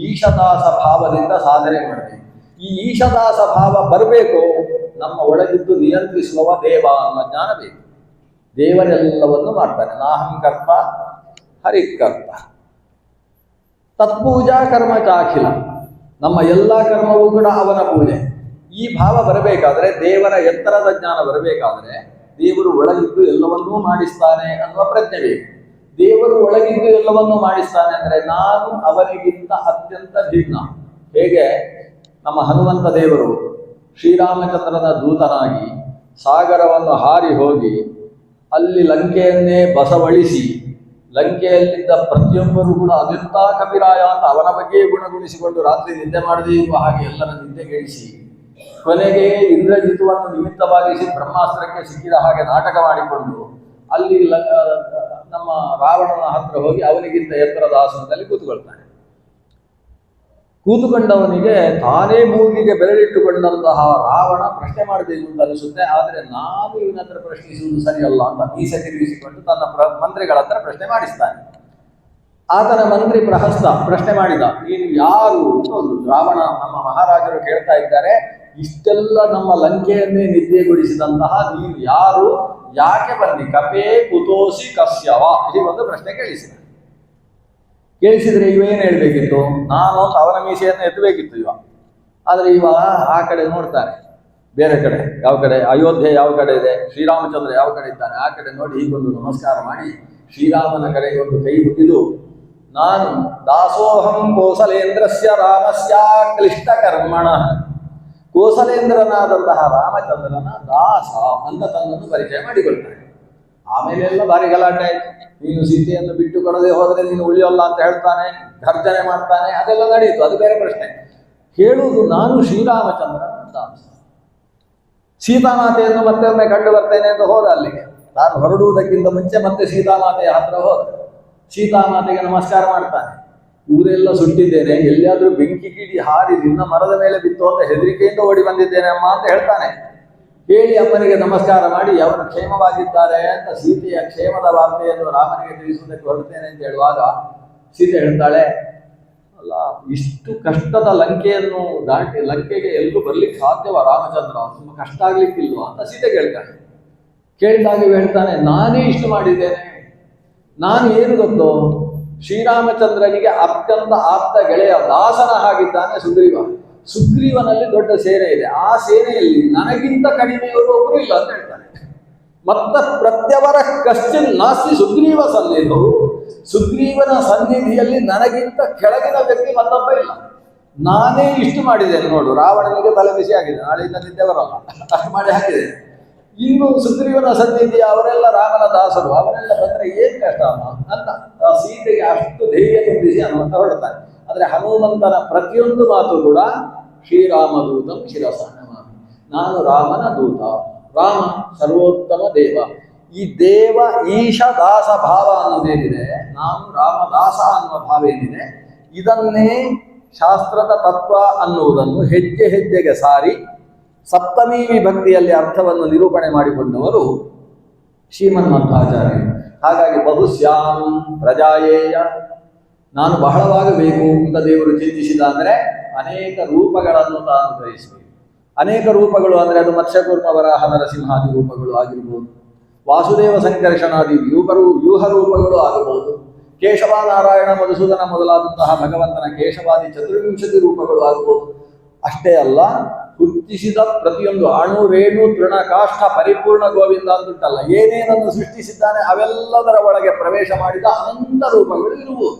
ಈಶದಾಸ ಭಾವದಿಂದ ಸಾಧನೆ ಮಾಡಬೇಕು. ಈ ಈಶದಾಸ ಭಾವ ಬರಬೇಕು, ನಮ್ಮ ಒಳಗಿದ್ದು ನಿಯಂತ್ರಿಸುವ ದೇವ ಅನ್ನೋ ಜ್ಞಾನ ಬೇಕು. ದೇವರೆಲ್ಲವನ್ನು ಮಾಡ್ತಾನೆ. ನಾಹಂಕರ್ತ ಹರಿಕರ್ತ. ತತ್ಪೂಜಾ ಕರ್ಮ ಚಾಖಿಲ. ನಮ್ಮ ಎಲ್ಲ ಕರ್ಮವೂ ಕೂಡ ಅವನ ಪೂಜೆ. ಈ ಭಾವ ಬರಬೇಕಾದ್ರೆ, ದೇವರ ಎತ್ತರದ ಜ್ಞಾನ ಬರಬೇಕಾದ್ರೆ, ದೇವರು ಒಳಗಿದ್ದು ಎಲ್ಲವನ್ನೂ ಮಾಡಿಸ್ತಾನೆ ಅನ್ನುವ ಪ್ರಜ್ಞೆ ಬೇಕು. ದೇವರು ಒಳಗಿದ್ದು ಎಲ್ಲವನ್ನೂ ಮಾಡಿಸ್ತಾನೆ ಅಂದರೆ ನಾನು ಅವನಿಗಿಂತ ಅತ್ಯಂತ ಭಿನ್ನ. ಹೇಗೆ ನಮ್ಮ ಹನುಮಂತ ದೇವರು ಶ್ರೀರಾಮಚಂದ್ರನ ದೂತನಾಗಿ ಸಾಗರವನ್ನು ಹಾರಿ ಹೋಗಿ ಅಲ್ಲಿ ಲಂಕೆಯನ್ನೇ ಬಸವಳಿಸಿ, ಲಂಕೆಯಲ್ಲಿದ್ದ ಪ್ರತಿಯೊಬ್ಬರೂ ಕೂಡ ಅದೆಂಥ ಕಪಿರಾಯ ಅಂತ ಅವನ ಬಗ್ಗೆಯೇ ಗುಣಗುಣಿಸಿಕೊಂಡು ರಾತ್ರಿ ನಿದ್ದೆ ಮಾಡದೇ ಇರುವ ಹಾಗೆ ಎಲ್ಲರ ನಿದ್ದೆಗೆಡಿಸಿ, ಕೊನೆಗೆ ಇಂದ್ರಜಿತುವನ್ನು ನಿಮಿತ್ತವಾಗಿಸಿ ಬ್ರಹ್ಮಾಸ್ತ್ರಕ್ಕೆ ಸಿಕ್ಕಿದ ಹಾಗೆ ನಾಟಕ ಮಾಡಿಕೊಂಡು ಅಲ್ಲಿ ನಮ್ಮ ರಾವಣನ ಹತ್ರ ಹೋಗಿ ಅವನಿಗಿಂತ ಎತ್ತರದ ಆಸನದಲ್ಲಿ ಕೂತ್ಕೊಳ್ತಾನೆ. ಕೂತುಕೊಂಡವನಿಗೆ ತಾನೇ ಮೂಗಿಗೆ ಬೆರಳಿಟ್ಟುಕೊಂಡಂತಹ ರಾವಣ ಪ್ರಶ್ನೆ ಮಾಡಬೇಕು ಅಂತ ಅನಿಸುತ್ತೆ. ಆದರೆ ನಾನು ಇವನ ಹತ್ರ ಪ್ರಶ್ನಿಸುವುದು ಸರಿಯಲ್ಲ ಅಂತ ಮೀಸೆ ತಿರುಗಿಸಿಕೊಂಡು ತನ್ನ ಮಂತ್ರಿಗಳ ಹತ್ರ ಪ್ರಶ್ನೆ ಮಾಡಿಸ್ತಾನೆ. ಆತನ ಮಂತ್ರಿ ಪ್ರಹಸ್ತ ಪ್ರಶ್ನೆ ಮಾಡಿದ, ನೀನು ಯಾರು ಅಂತ. ರಾವಣ ನಮ್ಮ ಮಹಾರಾಜರು ಕೇಳ್ತಾ ಇದ್ದಾರೆ, ಇಷ್ಟೆಲ್ಲ ನಮ್ಮ ಲಂಕೆಯನ್ನೇ ನಿದ್ದೆಗೊಳಿಸಿದಂತಹ ನೀನು ಯಾರು, ಯಾಕೆ ಬಂದಿ, ಕಪೇ ಕುತೋಸಿ ಕಸ್ಯವ, ಈ ಒಂದು ಪ್ರಶ್ನೆ ಕೇಳಿಸಿದ್ರೆ ಇವೇನು ಹೇಳ್ಬೇಕಿತ್ತು? ನಾನು ಅವನ ಮೀಸೆಯನ್ನು ಎತ್ತಬೇಕಿತ್ತು ಇವ. ಆದರೆ ಇವ ಆ ಕಡೆ ನೋಡ್ತಾನೆ, ಬೇರೆ ಕಡೆ, ಯಾವ ಕಡೆ, ಅಯೋಧ್ಯೆ ಯಾವ ಕಡೆ ಇದೆ, ಶ್ರೀರಾಮಚಂದ್ರ ಯಾವ ಕಡೆ ಇದ್ದಾನೆ ಆ ಕಡೆ ನೋಡಿ ಹೀಗೊಂದು ನಮಸ್ಕಾರ ಮಾಡಿ ಶ್ರೀರಾಮನ ಕಡೆಗೆ ಒಂದು ಕೈ ಮುಗಿದು, ನಾನು ದಾಸೋಹಂ ಕೋಸಲೇಂದ್ರಸ್ಯ ರಾಮಸ್ಯ ಕ್ಲಿಷ್ಟ ಕರ್ಮಣ, ಕೋಸಲೇಂದ್ರನಾದಂತಹ ರಾಮಚಂದ್ರನ ದಾಸ ಅಂತ ತನ್ನನ್ನು ಪರಿಚಯ ಮಾಡಿಕೊಳ್ತಾನೆ. ಆಮೇಲೆ ಎಲ್ಲ ಭಾರಿ ಗಲಾಟೆ ಆಯ್ತು. ನೀನು ಸೀತೆಯನ್ನು ಬಿಟ್ಟು ಕೊಡದೆ ಹೋದರೆ ನೀನು ಉಳಿಯೋಲ್ಲ ಅಂತ ಹೇಳ್ತಾನೆ, ಗರ್ಜನೆ ಮಾಡ್ತಾನೆ, ಅದೆಲ್ಲ ನಡೆಯಿತು, ಅದು ಬೇರೆ ಪ್ರಶ್ನೆ. ಹೇಳುವುದು ನಾನು ಶ್ರೀರಾಮಚಂದ್ರನ ದಾಸ, ಸೀತಾಮಾತೆಯನ್ನು ಮತ್ತೆ ಒಮ್ಮೆ ಕಂಡು ಬರ್ತೇನೆ ಅಂತ ಹೋದ. ಅಲ್ಲಿಗೆ ನಾನು ಹೊರಡುವುದಕ್ಕಿಂತ ಮುಂಚೆ ಮತ್ತೆ ಸೀತಾಮಾತೆಯ ಹತ್ರ ಹೋದ. ಸೀತಾಮಾತೆಗೆ ನಮಸ್ಕಾರ ಮಾಡ್ತಾನೆ. ಊರೆಲ್ಲ ಸುಟ್ಟಿದ್ದೇನೆ, ಎಲ್ಲಿಯಾದ್ರೂ ಬೆಂಕಿ ಕಿಡಿ ಹಾರಿ ನಿನ್ನ ಮರದ ಮೇಲೆ ಬಿತ್ತು ಅಂತ ಹೆದರಿಕೆಯಿಂದ ಓಡಿ ಬಂದಿದ್ದೇನೆ ಅಮ್ಮ ಅಂತ ಹೇಳ್ತಾನೆ. ಹೇಳಿ ಅಮ್ಮನಿಗೆ ನಮಸ್ಕಾರ ಮಾಡಿ ಅವರು ಕ್ಷೇಮವಾಗಿದ್ದಾರೆ ಅಂತ ಸೀತೆಯ ಕ್ಷೇಮದ ವಾರ್ತೆಯನ್ನು ರಾಮನಿಗೆ ತಿಳಿಸುವುದಕ್ಕೆ ಹೊರಡ್ತೇನೆ ಅಂತ ಹೇಳುವಾಗ ಸೀತೆ ಹೇಳ್ತಾಳೆ, ಅಲ್ಲ ಇಷ್ಟು ಕಷ್ಟದ ಲಂಕೆಯನ್ನು ದಾಟಿ ಲಂಕೆಗೆ ಎಲ್ಲೂ ಬರ್ಲಿಕ್ಕೆ ಸಾಧ್ಯವ ರಾಮಚಂದ್ರ, ತುಂಬ ಕಷ್ಟ ಆಗ್ಲಿಕ್ಕಿಲ್ವಾ ಅಂತ ಸೀತೆ ಕೇಳ್ತಾನೆ. ಕೇಳಿದಾಗ ಹೇಳ್ತಾನೆ, ನಾನೇ ಇಷ್ಟು ಮಾಡಿದ್ದೇನೆ. ನಾನು ಏನು ಗೊತ್ತೋ, ಶ್ರೀರಾಮಚಂದ್ರನಿಗೆ ಅತ್ಯಂತ ಆಪ್ತ ಗೆಳೆಯ ದಾಸನ ಹಾಗಿದ್ದಾನೆ ಸುಗ್ರೀವ. ಸುಗ್ರೀವನಲ್ಲಿ ದೊಡ್ಡ ಸೇನೆ ಇದೆ, ಆ ಸೇನೆಯಲ್ಲಿ ನನಗಿಂತ ಕಡಿಮೆಯವರು ಒಬ್ಬರು ಇಲ್ಲ ಅಂತ ಹೇಳ್ತಾನೆ. ಮತ್ತ ಪ್ರತ್ಯವರ ಕಶ್ಚಿನ್ ನಾಸ್ತಿ ಸುಗ್ರೀವ ಸನ್ನಿಧು, ಸುಗ್ರೀವನ ಸನ್ನಿಧಿಯಲ್ಲಿ ನನಗಿಂತ ಕೆಳಗಿನ ವ್ಯಕ್ತಿ ಮತ್ತೊಬ್ಬ ಇಲ್ಲ. ನಾನೇ ಇಷ್ಟು ಮಾಡಿದ್ದೇನೆ ನೋಡು, ರಾವಣನಿಗೆ ತಲೆ ಬಿಸಿ ಆಗಿದೆ, ನಾಳೆಯಿಂದ ನಿದ್ದೆ ಬರಲ್ಲ, ಅಷ್ಟು ಮಾಡಿ ಹಾಕಿದೆ. ಇನ್ನು ಸುಗ್ರೀವನ ಸನ್ನಿಧಿ ಅವರೆಲ್ಲ ರಾಮನ ದಾಸರು, ಅವರೆಲ್ಲ ಬಂದ್ರೆ ಏನ್ ಕಷ್ಟ ಅಂತ ಸೀತೆಗೆ ಅಷ್ಟು ಧೈರ್ಯ ತುಂಬಿಸಿ ಹನುಮಂತ ಹೊರಡ್ತಾನೆ. ಆದ್ರೆ ಹನುಮಂತನ ಪ್ರತಿಯೊಂದು ಮಾತು ಕೂಡ ಶ್ರೀರಾಮದೂತಂ ಶಿರಸ ನಮಾಮಿ, ನಾನು ರಾಮನ ದೂತ, ರಾಮ ಸರ್ವೋತ್ತಮ ದೇವ. ಈ ದೇವ ಈಶ ದಾಸ ಭಾವ ಅನ್ನೋದೇನಿದೆ, ನಾನು ರಾಮದಾಸ ಅನ್ನುವ ಭಾವ ಏನಿದೆ, ಇದನ್ನೇ ಶಾಸ್ತ್ರದ ತತ್ವ ಅನ್ನುವುದನ್ನು ಹೆಜ್ಜೆ ಹೆಜ್ಜೆಗೆ ಸಾರಿ ಸಪ್ತಮಿ ವಿಭಕ್ತಿಯಲ್ಲಿ ಅರ್ಥವನ್ನು ನಿರೂಪಣೆ ಮಾಡಿಕೊಂಡವರು ಶ್ರೀಮನ್ಮಧ್ವಾಚಾರ್ಯರು. ಹಾಗಾಗಿ ಬಹುಶ್ಯಾಂ ಪ್ರಜಾಯೇಯ, ನಾನು ಬಹಳವಾಗಬೇಕು ಅಂತ ದೇವರು ಚಿಂತಿಸಿದ ಅಂದರೆ ಅನೇಕ ರೂಪಗಳನ್ನು ತಾನು ಧರಿಸಬೇಕು. ಅನೇಕ ರೂಪಗಳು ಅಂದರೆ ಅದು ಮತ್ಸ್ಯಕೂರ್ಮ ವರಾಹ ನರಸಿಂಹಾದಿ ರೂಪಗಳು ಆಗಿರ್ಬೋದು, ವಾಸುದೇವ ಸಂಕರ್ಷಣಾದಿ ವ್ಯೂಹ ರೂಪಗಳು ಆಗಬಹುದು, ಕೇಶವ ನಾರಾಯಣ ಮಧುಸೂದನ ಮೊದಲಾದಂತಹ ಭಗವಂತನ ಕೇಶವಾದಿ ಚತುರ್ವಿಂಶತಿ ರೂಪಗಳು ಆಗಬಹುದು. ಅಷ್ಟೇ ಅಲ್ಲ, ಗುರುತಿಸಿದ ಪ್ರತಿಯೊಂದು ಅಣು ರೇಣು ತೃಣ ಕಾಷ್ಠ ಪರಿಪೂರ್ಣ ಗೋವಿಂದ ಅಂತುಂಟಲ್ಲ, ಏನೇನನ್ನು ಸೃಷ್ಟಿಸಿದ್ದಾನೆ ಅವೆಲ್ಲದರ ಒಳಗೆ ಪ್ರವೇಶ ಮಾಡಿದ ಅನಂತ ರೂಪಗಳು ಇರುವುದು.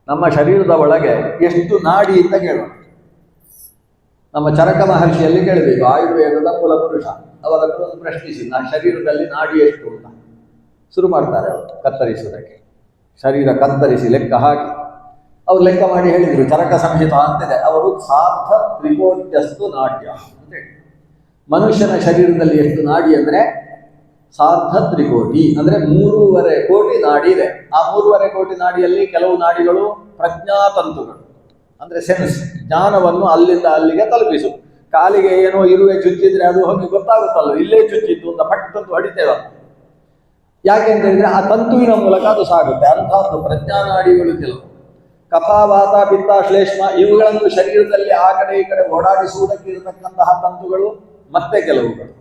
ನಮ್ಮ ಶರೀರದ ಒಳಗೆ ಎಷ್ಟು ನಾಡಿ ಅಂತ ಕೇಳೋಣ. ನಮ್ಮ ಚರಕ ಮಹರ್ಷಿಯಲ್ಲಿ ಕೇಳಬೇಕು, ಆಯುರ್ವೇದದ ಮೂಲ ಪುರುಷ, ಅವರ ಹತ್ರ ಒಂದು ಪ್ರಶ್ನಿಸಿ, ಶರೀರದಲ್ಲಿ ನಾಡಿ ಎಷ್ಟು ಅಂತ ಶುರು ಮಾಡ್ತಾರೆ ಅವರು ಕತ್ತರಿಸುವುದಕ್ಕೆ. ಶರೀರ ಕತ್ತರಿಸಿ ಲೆಕ್ಕ ಹಾಕಿ ಅವ್ರು ಲೆಕ್ಕ ಮಾಡಿ ಹೇಳಿದರು, ಚರಕ ಸಂಹಿತ ಅಂತಿದೆ, ಅವರು ಸಾರ್ಥ ತ್ರಿಕೋಟ್ಯಸ್ತು ನಾಟ್ಯ ಅಂತ ಹೇಳಿ. ಮನುಷ್ಯನ ಶರೀರದಲ್ಲಿ ಎಷ್ಟು ನಾಡಿ ಅಂದರೆ ಸಾರ್ಧ ತ್ರಿಕೋಟಿ, ಅಂದರೆ 3.5 ಕೋಟಿ ನಾಡಿ ಇದೆ. ಆ 3.5 ಕೋಟಿ ನಾಡಿಯಲ್ಲಿ ಕೆಲವು ನಾಡಿಗಳು ಪ್ರಜ್ಞಾತಂತುಗಳು, ಅಂದರೆ ಸೆನ್ಸ್, ಜ್ಞಾನವನ್ನು ಅಲ್ಲಿಂದ ಅಲ್ಲಿಗೆ ತಲುಪಿಸು. ಕಾಲಿಗೆ ಏನೋ ಇರುವೆ ಚುಚ್ಚಿದ್ರೆ ಅದು ಹೋಗಿ ಗೊತ್ತಾಗುತ್ತಲ್ಲ, ಇಲ್ಲೇ ಚುಚ್ಚಿದ್ದು ಅಂತ ಪಟ್ಟಂತೂ ಹೊಡಿತೇವೆ. ಯಾಕೆ ಅಂತ ಹೇಳಿದ್ರೆ ಆ ತಂತುವಿನ ಮೂಲಕ ಅದು ಸಾಗುತ್ತೆ. ಅಂಥದ್ದು ಪ್ರಜ್ಞಾನಾಡಿಗಳು ಕೆಲವು. ಕಫ ವಾತ ಪಿತ್ತ ಶ್ಲೇಷ್ಮ ಇವುಗಳನ್ನು ಶರೀರದಲ್ಲಿ ಆ ಕಡೆ ಈ ಕಡೆ ಓಡಾಡಿಸುವುದಕ್ಕೆ ಇರತಕ್ಕಂತಹ ತಂತುಗಳು ಮತ್ತೆ ಕೆಲವುಗಳು.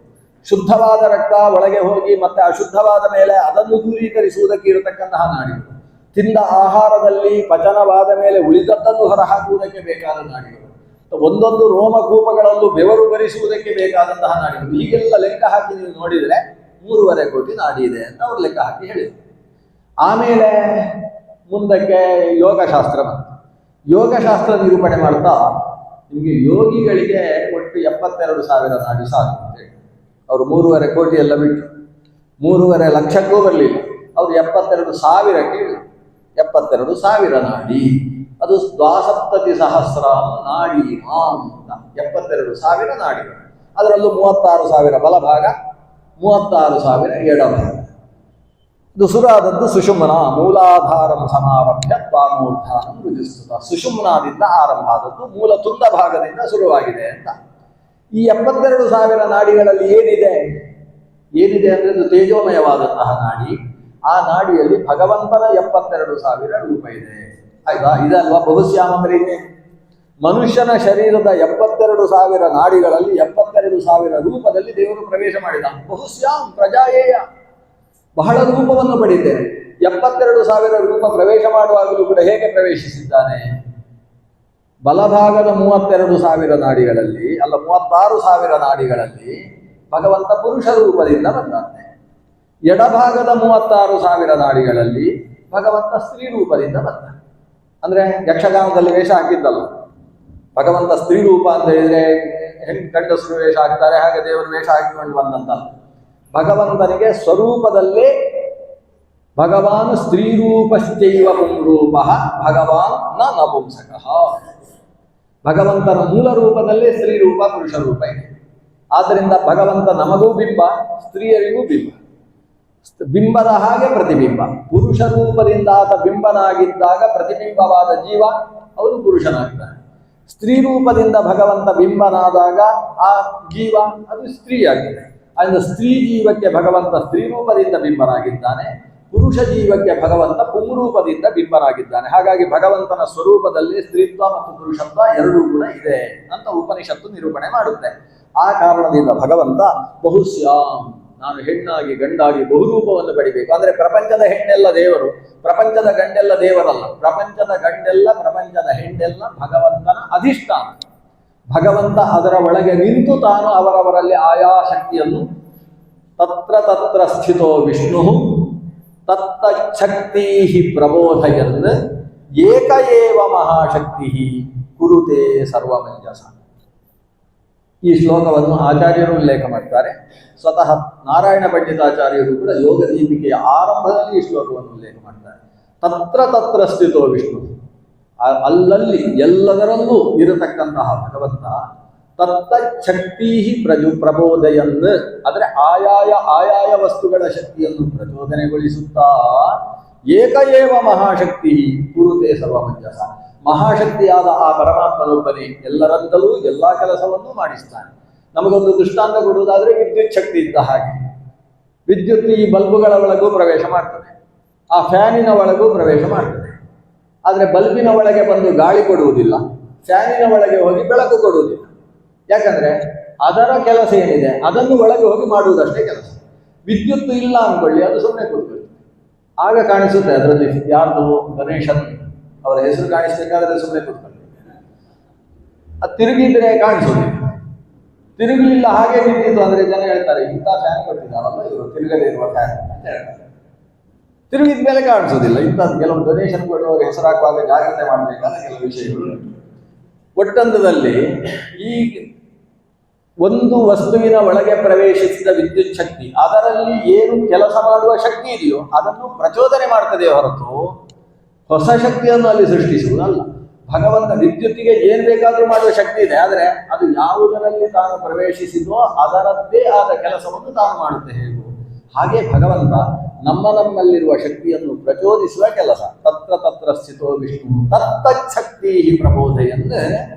ಶುದ್ಧವಾದ ರಕ್ತ ಒಳಗೆ ಹೋಗಿ ಮತ್ತೆ ಅಶುದ್ಧವಾದ ಮೇಲೆ ಅದನ್ನು ದೂರೀಕರಿಸುವುದಕ್ಕೆ ಇರತಕ್ಕಂತಹ ನಾಡಿಗಳು. ತಿಂದ ಆಹಾರದಲ್ಲಿ ಪಚನವಾದ ಮೇಲೆ ಉಳಿದದ್ದನ್ನು ಹೊರಹಾಕುವುದಕ್ಕೆ ಬೇಕಾದ ನಾಡಿಗಳು. ಒಂದೊಂದು ರೋಮಕೂಪಗಳಲ್ಲೂ ಬೆವರು ಭರಿಸುವುದಕ್ಕೆ ಬೇಕಾದಂತಹ ನಾಡಿಗಳು. ಹೀಗೆಲ್ಲ ಲೆಕ್ಕ ಹಾಕಿ ನೀವು ನೋಡಿದರೆ 3.5 ಕೋಟಿ ನಾಡಿ ಇದೆ ಅಂತ ಅವ್ರು ಲೆಕ್ಕ ಹಾಕಿ ಹೇಳಿದರು. ಆಮೇಲೆ ಮುಂದಕ್ಕೆ ಯೋಗಶಾಸ್ತ್ರ ಬಂತು. ಯೋಗಶಾಸ್ತ್ರ ನಿರೂಪಣೆ ಮಾಡ್ತಾ ನಿಮಗೆ ಯೋಗಿಗಳಿಗೆ ಒಟ್ಟು 72,000 ನಾಡಿ ಸಾಕು ಅಂತೇಳಿ ಅವರು 3.5 ಕೋಟಿ ಎಲ್ಲ ಬಿಟ್ಟು 3.5 ಲಕ್ಷಕ್ಕೂ ಬರಲಿಲ್ಲ. ಅವರು 72,000ಕ್ಕೆ ಇಳಿದರು. 72,000 ನಾಡಿ, ಅದು 72,000 ನಾಡಿ ಅಂತ 72,000 ನಾಡಿಗಳು. ಅದರಲ್ಲೂ 36,000 ಬಲಭಾಗ, 36,000 ಎಡಭಾಗ. ಇದು ಸುರಾದದ್ದು ಸುಷುಮ್ನ ಮೂಲಾಧಾರಂ ಸಮಾರಭ್ಯ ತ್ವಾಮೂರ್ಧಾನಂ ರುಜಿಸ್ತುತ. ಸುಷುಮ್ನಾದಿಂದ ಆರಂಭ ಆದದ್ದು, ಮೂಲ ತುಂಡ ಭಾಗದಿಂದ ಶುರುವಾಗಿದೆ ಅಂತ. ಈ 72,000 ನಾಡಿಗಳಲ್ಲಿ ಏನಿದೆ ಅಂದರೆ ಇದು ತೇಜೋಮಯವಾದಂತಹ ನಾಡಿ. ಆ ನಾಡಿಯಲ್ಲಿ ಭಗವಂತನ 72,000 ರೂಪ ಇದೆ. ಆಯ್ತಾ? ಇದಲ್ವಾ ಬಹುಶ್ಯಾಮ್ ಅಂದ್ರೆ ಇನ್ನೇ. ಮನುಷ್ಯನ ಶರೀರದ 72,000 ನಾಡಿಗಳಲ್ಲಿ 72,000 ರೂಪದಲ್ಲಿ ದೇವರು ಪ್ರವೇಶ ಮಾಡಿದ. ಬಹುಶ್ಯಾಮ್ ಪ್ರಜಾಯೇಯ, ಬಹಳ ರೂಪವನ್ನು ಪಡೆದಿದ್ದೇನೆ. 72,000 ರೂಪ ಪ್ರವೇಶ ಮಾಡುವಾಗಲೂ ಕೂಡ ಹೇಗೆ ಪ್ರವೇಶಿಸಿದ್ದಾನೆ? ಬಲಭಾಗದ 32,000 ನಾಡಿಗಳಲ್ಲಿ ಅಲ್ಲ 36,000 ನಾಡಿಗಳಲ್ಲಿ ಭಗವಂತ ಪುರುಷ ರೂಪದಿಂದ ಬಂದಾನೆ. ಎಡಭಾಗದ 36,000 ನಾಡಿಗಳಲ್ಲಿ ಭಗವಂತ ಸ್ತ್ರೀ ರೂಪದಿಂದ ಬಂದಾನೆ. ಅಂದ್ರೆ ಯಕ್ಷಗಾನದಲ್ಲಿ ವೇಷ ಹಾಕಿದ್ದಲ್ಲ, ಭಗವಂತ ಸ್ತ್ರೀ ರೂಪ ಅಂತ ಹೇಳಿದ್ರೆ ಗಂಡಸರು ವೇಷ ಹಾಕ್ತಾರೆ, ಹಾಗೆ ದೇವರು ವೇಷ ಹಾಕಿಕೊಂಡು ಬಂದಂತಲ್ಲ. ಭಗವಂತನಿಗೆ ಸ್ವರೂಪದಲ್ಲೇ ಭಗವಾನ್ ಸ್ತ್ರೀ ರೂಪಶ್ಚೈವ ಪುಂರೂಪ ಭಗವಾನ್ ನ ನಪುಂಸಕಃ. ಭಗವಂತನ ಮೂಲ ರೂಪದಲ್ಲೇ ಸ್ತ್ರೀ ರೂಪ ಪುರುಷ ರೂಪ ಇದೆ. ಆದ್ದರಿಂದ ಭಗವಂತ ನಮಗೂ ಬಿಂಬ, ಸ್ತ್ರೀಯರಿಗೂ ಬಿಂಬ. ಬಿಂಬದ ಹಾಗೆ ಪ್ರತಿಬಿಂಬ. ಪುರುಷ ರೂಪದಿಂದ ಆತ ಬಿಂಬನಾಗಿದ್ದಾಗ ಪ್ರತಿಬಿಂಬವಾದ ಜೀವ ಅವನು ಪುರುಷನಾಗ್ತಾನೆ. ಸ್ತ್ರೀ ರೂಪದಿಂದ ಭಗವಂತ ಬಿಂಬನಾದಾಗ ಆ ಜೀವ ಅದು ಸ್ತ್ರೀಯಾಗಿದೆ. ಅಂದರೆ ಸ್ತ್ರೀ ಜೀವಕ್ಕೆ ಭಗವಂತ ಸ್ತ್ರೀ ರೂಪದಿಂದ ಬಿಂಬನಾಗಿದ್ದಾನೆ, ಪುರುಷ ಜೀವಕ್ಕೆ ಭಗವಂತ ಪುಂರೂಪದಿಂದ ಬಿಂಬನಾಗಿದ್ದಾನೆ. ಹಾಗಾಗಿ ಭಗವಂತನ ಸ್ವರೂಪದಲ್ಲಿ ಸ್ತ್ರೀತ್ವ ಮತ್ತು ಪುರುಷತ್ವ ಎರಡೂ ಕೂಡ ಇದೆ ಅಂತ ಉಪನಿಷತ್ತು ನಿರೂಪಣೆ ಮಾಡುತ್ತೆ. ಆ ಕಾರಣದಿಂದ ಭಗವಂತ ಬಹುಶ್ಯಾಮ್ ನಾನು ಹೆಣ್ಣಾಗಿ ಗಂಡಾಗಿ ಬಹುರೂಪವನ್ನು ಪಡಿಬೇಕು. ಅಂದ್ರೆ ಪ್ರಪಂಚದ ಹೆಣ್ಣೆಲ್ಲ ದೇವರು, ಪ್ರಪಂಚದ ಗಂಡೆಲ್ಲ ದೇವರಲ್ಲ. ಪ್ರಪಂಚದ ಗಂಡೆಲ್ಲ, ಪ್ರಪಂಚದ ಹೆಣ್ಣೆಲ್ಲ ಭಗವಂತನ ಅಧಿಷ್ಠಾನ. ಭಗವಂತ ಅದರ ಒಳಗೆ ನಿಂತು ತಾನು ಅವರವರಲ್ಲಿ ಆಯಾ ಶಕ್ತಿಯನ್ನು ತತ್ರ ತತ್ರ ಸ್ಥಿತೋ ವಿಷ್ಣು ತತ್ತಚ್ಛಕ್ತಿ ಪ್ರಬೋಧಯನ್ ಏಕ ಏವ ಮಹಾಶಕ್ತಿ ಕುರುತೆ ಸರ್ವಮಂಜಸ. ಈ ಶ್ಲೋಕವನ್ನು ಆಚಾರ್ಯರು ಉಲ್ಲೇಖ ಮಾಡ್ತಾರೆ. ಸ್ವತಃ ನಾರಾಯಣ ಪಂಡಿತಾಚಾರ್ಯರು ಕೂಡ ಯೋಗ ದೀಪಿಕೆಯ ಆರಂಭದಲ್ಲಿ ಈ ಶ್ಲೋಕವನ್ನು ಉಲ್ಲೇಖ ಮಾಡ್ತಾರೆ. ತತ್ರ ತತ್ರ ಸ್ಥಿತೋ ವಿಷ್ಣು, ಅಲ್ಲಲ್ಲಿ ಎಲ್ಲದರಲ್ಲೂ ಇರತಕ್ಕಂತಹ ಭಗವಂತ ತತ್ತಚ್ಛಕ್ತಿ ಪ್ರಬೋಧಯನ್, ಆದರೆ ಆಯಾಯ ವಸ್ತುಗಳ ಶಕ್ತಿಯನ್ನು ಪ್ರಚೋದನೆಗೊಳಿಸುತ್ತಾ ಏಕ ಏವ ಮಹಾಶಕ್ತಿ ಕುರುತೆ ಸರ್ವಮಂಜಸ, ಮಹಾಶಕ್ತಿಯಾದ ಆ ಪರಮಾತ್ಮನೊಬ್ಬನೇ ಎಲ್ಲರಂತಲೂ ಎಲ್ಲ ಕೆಲಸವನ್ನು ಮಾಡಿಸ್ತಾನೆ. ನಮಗೊಂದು ದೃಷ್ಟಾಂತ ಕೊಡುವುದಾದ್ರೆ ವಿದ್ಯುತ್ ಶಕ್ತಿ ಇದ್ದ ಹಾಗೆ. ವಿದ್ಯುತ್ ಈ ಬಲ್ಬುಗಳ ಒಳಗೂ ಪ್ರವೇಶ ಮಾಡ್ತದೆ, ಆ ಫ್ಯಾನಿನ ಒಳಗೂ ಪ್ರವೇಶ ಮಾಡ್ತದೆ. ಆದರೆ ಬಲ್ಬಿನ ಒಳಗೆ ಬಂದು ಗಾಳಿ ಕೊಡುವುದಿಲ್ಲ, ಫ್ಯಾನಿನ ಒಳಗೆ ಹೋಗಿ ಬೆಳಕು ಕೊಡುವುದಿಲ್ಲ. ಯಾಕಂದ್ರೆ ಅದರ ಕೆಲಸ ಏನಿದೆ ಅದನ್ನು ಒಳಗೆ ಹೋಗಿ ಮಾಡುವುದಷ್ಟೇ ಕೆಲಸ. ವಿದ್ಯುತ್ ಇಲ್ಲ ಅನ್ಕೊಳ್ಳಿ, ಅದು ಸುಮ್ಮನೆ ಕೂತ್ಕೊಳ್ಳಿ, ಆಗ ಕಾಣಿಸುತ್ತೆ ಅದರಲ್ಲಿ ಯಾರ್ದು ಗಣೇಶನ್ ಅವರ ಹೆಸರು ಕಾಣಿಸ್ಬೇಕಾದ್ರೆ ಸುಮ್ಮನೆ ಕೂತ್ಕೊಳ್ಳಿ. ಅದು ತಿರುಗಿದ್ರೆ ಕಾಣಿಸೋದಿಲ್ಲ, ತಿರುಗಲಿಲ್ಲ ಹಾಗೆ ನಿಂತಿತ್ತು ಅಂದ್ರೆ ಜನ ಹೇಳ್ತಾರೆ ಇಂಥ ಫ್ಯಾನ್ ಕೊಟ್ಟಿದ್ದಾರಲ್ಲ ಇವರು ತಿರುಗದೇ ಇರುವ ಫ್ಯಾನ್ ಅಂತ ಹೇಳ್ತಾರೆ. ತಿರುಗಿದ ಮೇಲೆ ಕಾಣಿಸೋದಿಲ್ಲ. ಇಂಥದ್ದು ಕೆಲವು ಡೊನೇಷನ್ ಕೊಡುವವರು ಹೆಸರು ಹಾಕುವಾಗ ಜಾಗ್ರತೆ ಮಾಡಬೇಕಾದ ಕೆಲವು ವಿಷಯಗಳು. ಒಟ್ಟಂದದಲ್ಲಿ ಈ ಒಂದು ವಸ್ತುವಿನ ಒಳಗೆ ಪ್ರವೇಶಿಸಿದ ವಿದ್ಯುತ್ ಶಕ್ತಿ ಅದರಲ್ಲಿ ಏನು ಕೆಲಸ ಮಾಡುವ ಶಕ್ತಿ ಇದೆಯೋ ಅದನ್ನು ಪ್ರಚೋದನೆ ಮಾಡ್ತದೆ ಹೊರತು ಹೊಸ ಶಕ್ತಿಯನ್ನು ಅಲ್ಲಿ ಸೃಷ್ಟಿಸುವುದಲ್ಲ. ಭಗವಂತ ವಿದ್ಯುತ್ತಿಗೆ ಏನ್ ಬೇಕಾದ್ರೂ ಮಾಡುವ ಶಕ್ತಿ ಇದೆ, ಆದರೆ ಅದು ಯಾವುದರಲ್ಲಿ ತಾನು ಪ್ರವೇಶಿಸಿದೋ ಅದರದ್ದೇ ಆದ ಕೆಲಸವನ್ನು ತಾನು ಮಾಡುತ್ತೆ. ಹೇಗೂ ಹಾಗೆ ಭಗವಂತ ನಮ್ಮಲ್ಲಿರುವ ಶಕ್ತಿಯನ್ನು ಪ್ರಚೋದಿಸುವ ಕೆಲಸ. ತತ್ರ ತತ್ರ ಸ್ಥಿತೋ ವಿಷ್ಣು ತತ್ತಚ್ಛಕ್ತಿ ಪ್ರಬೋಧೆಯನ್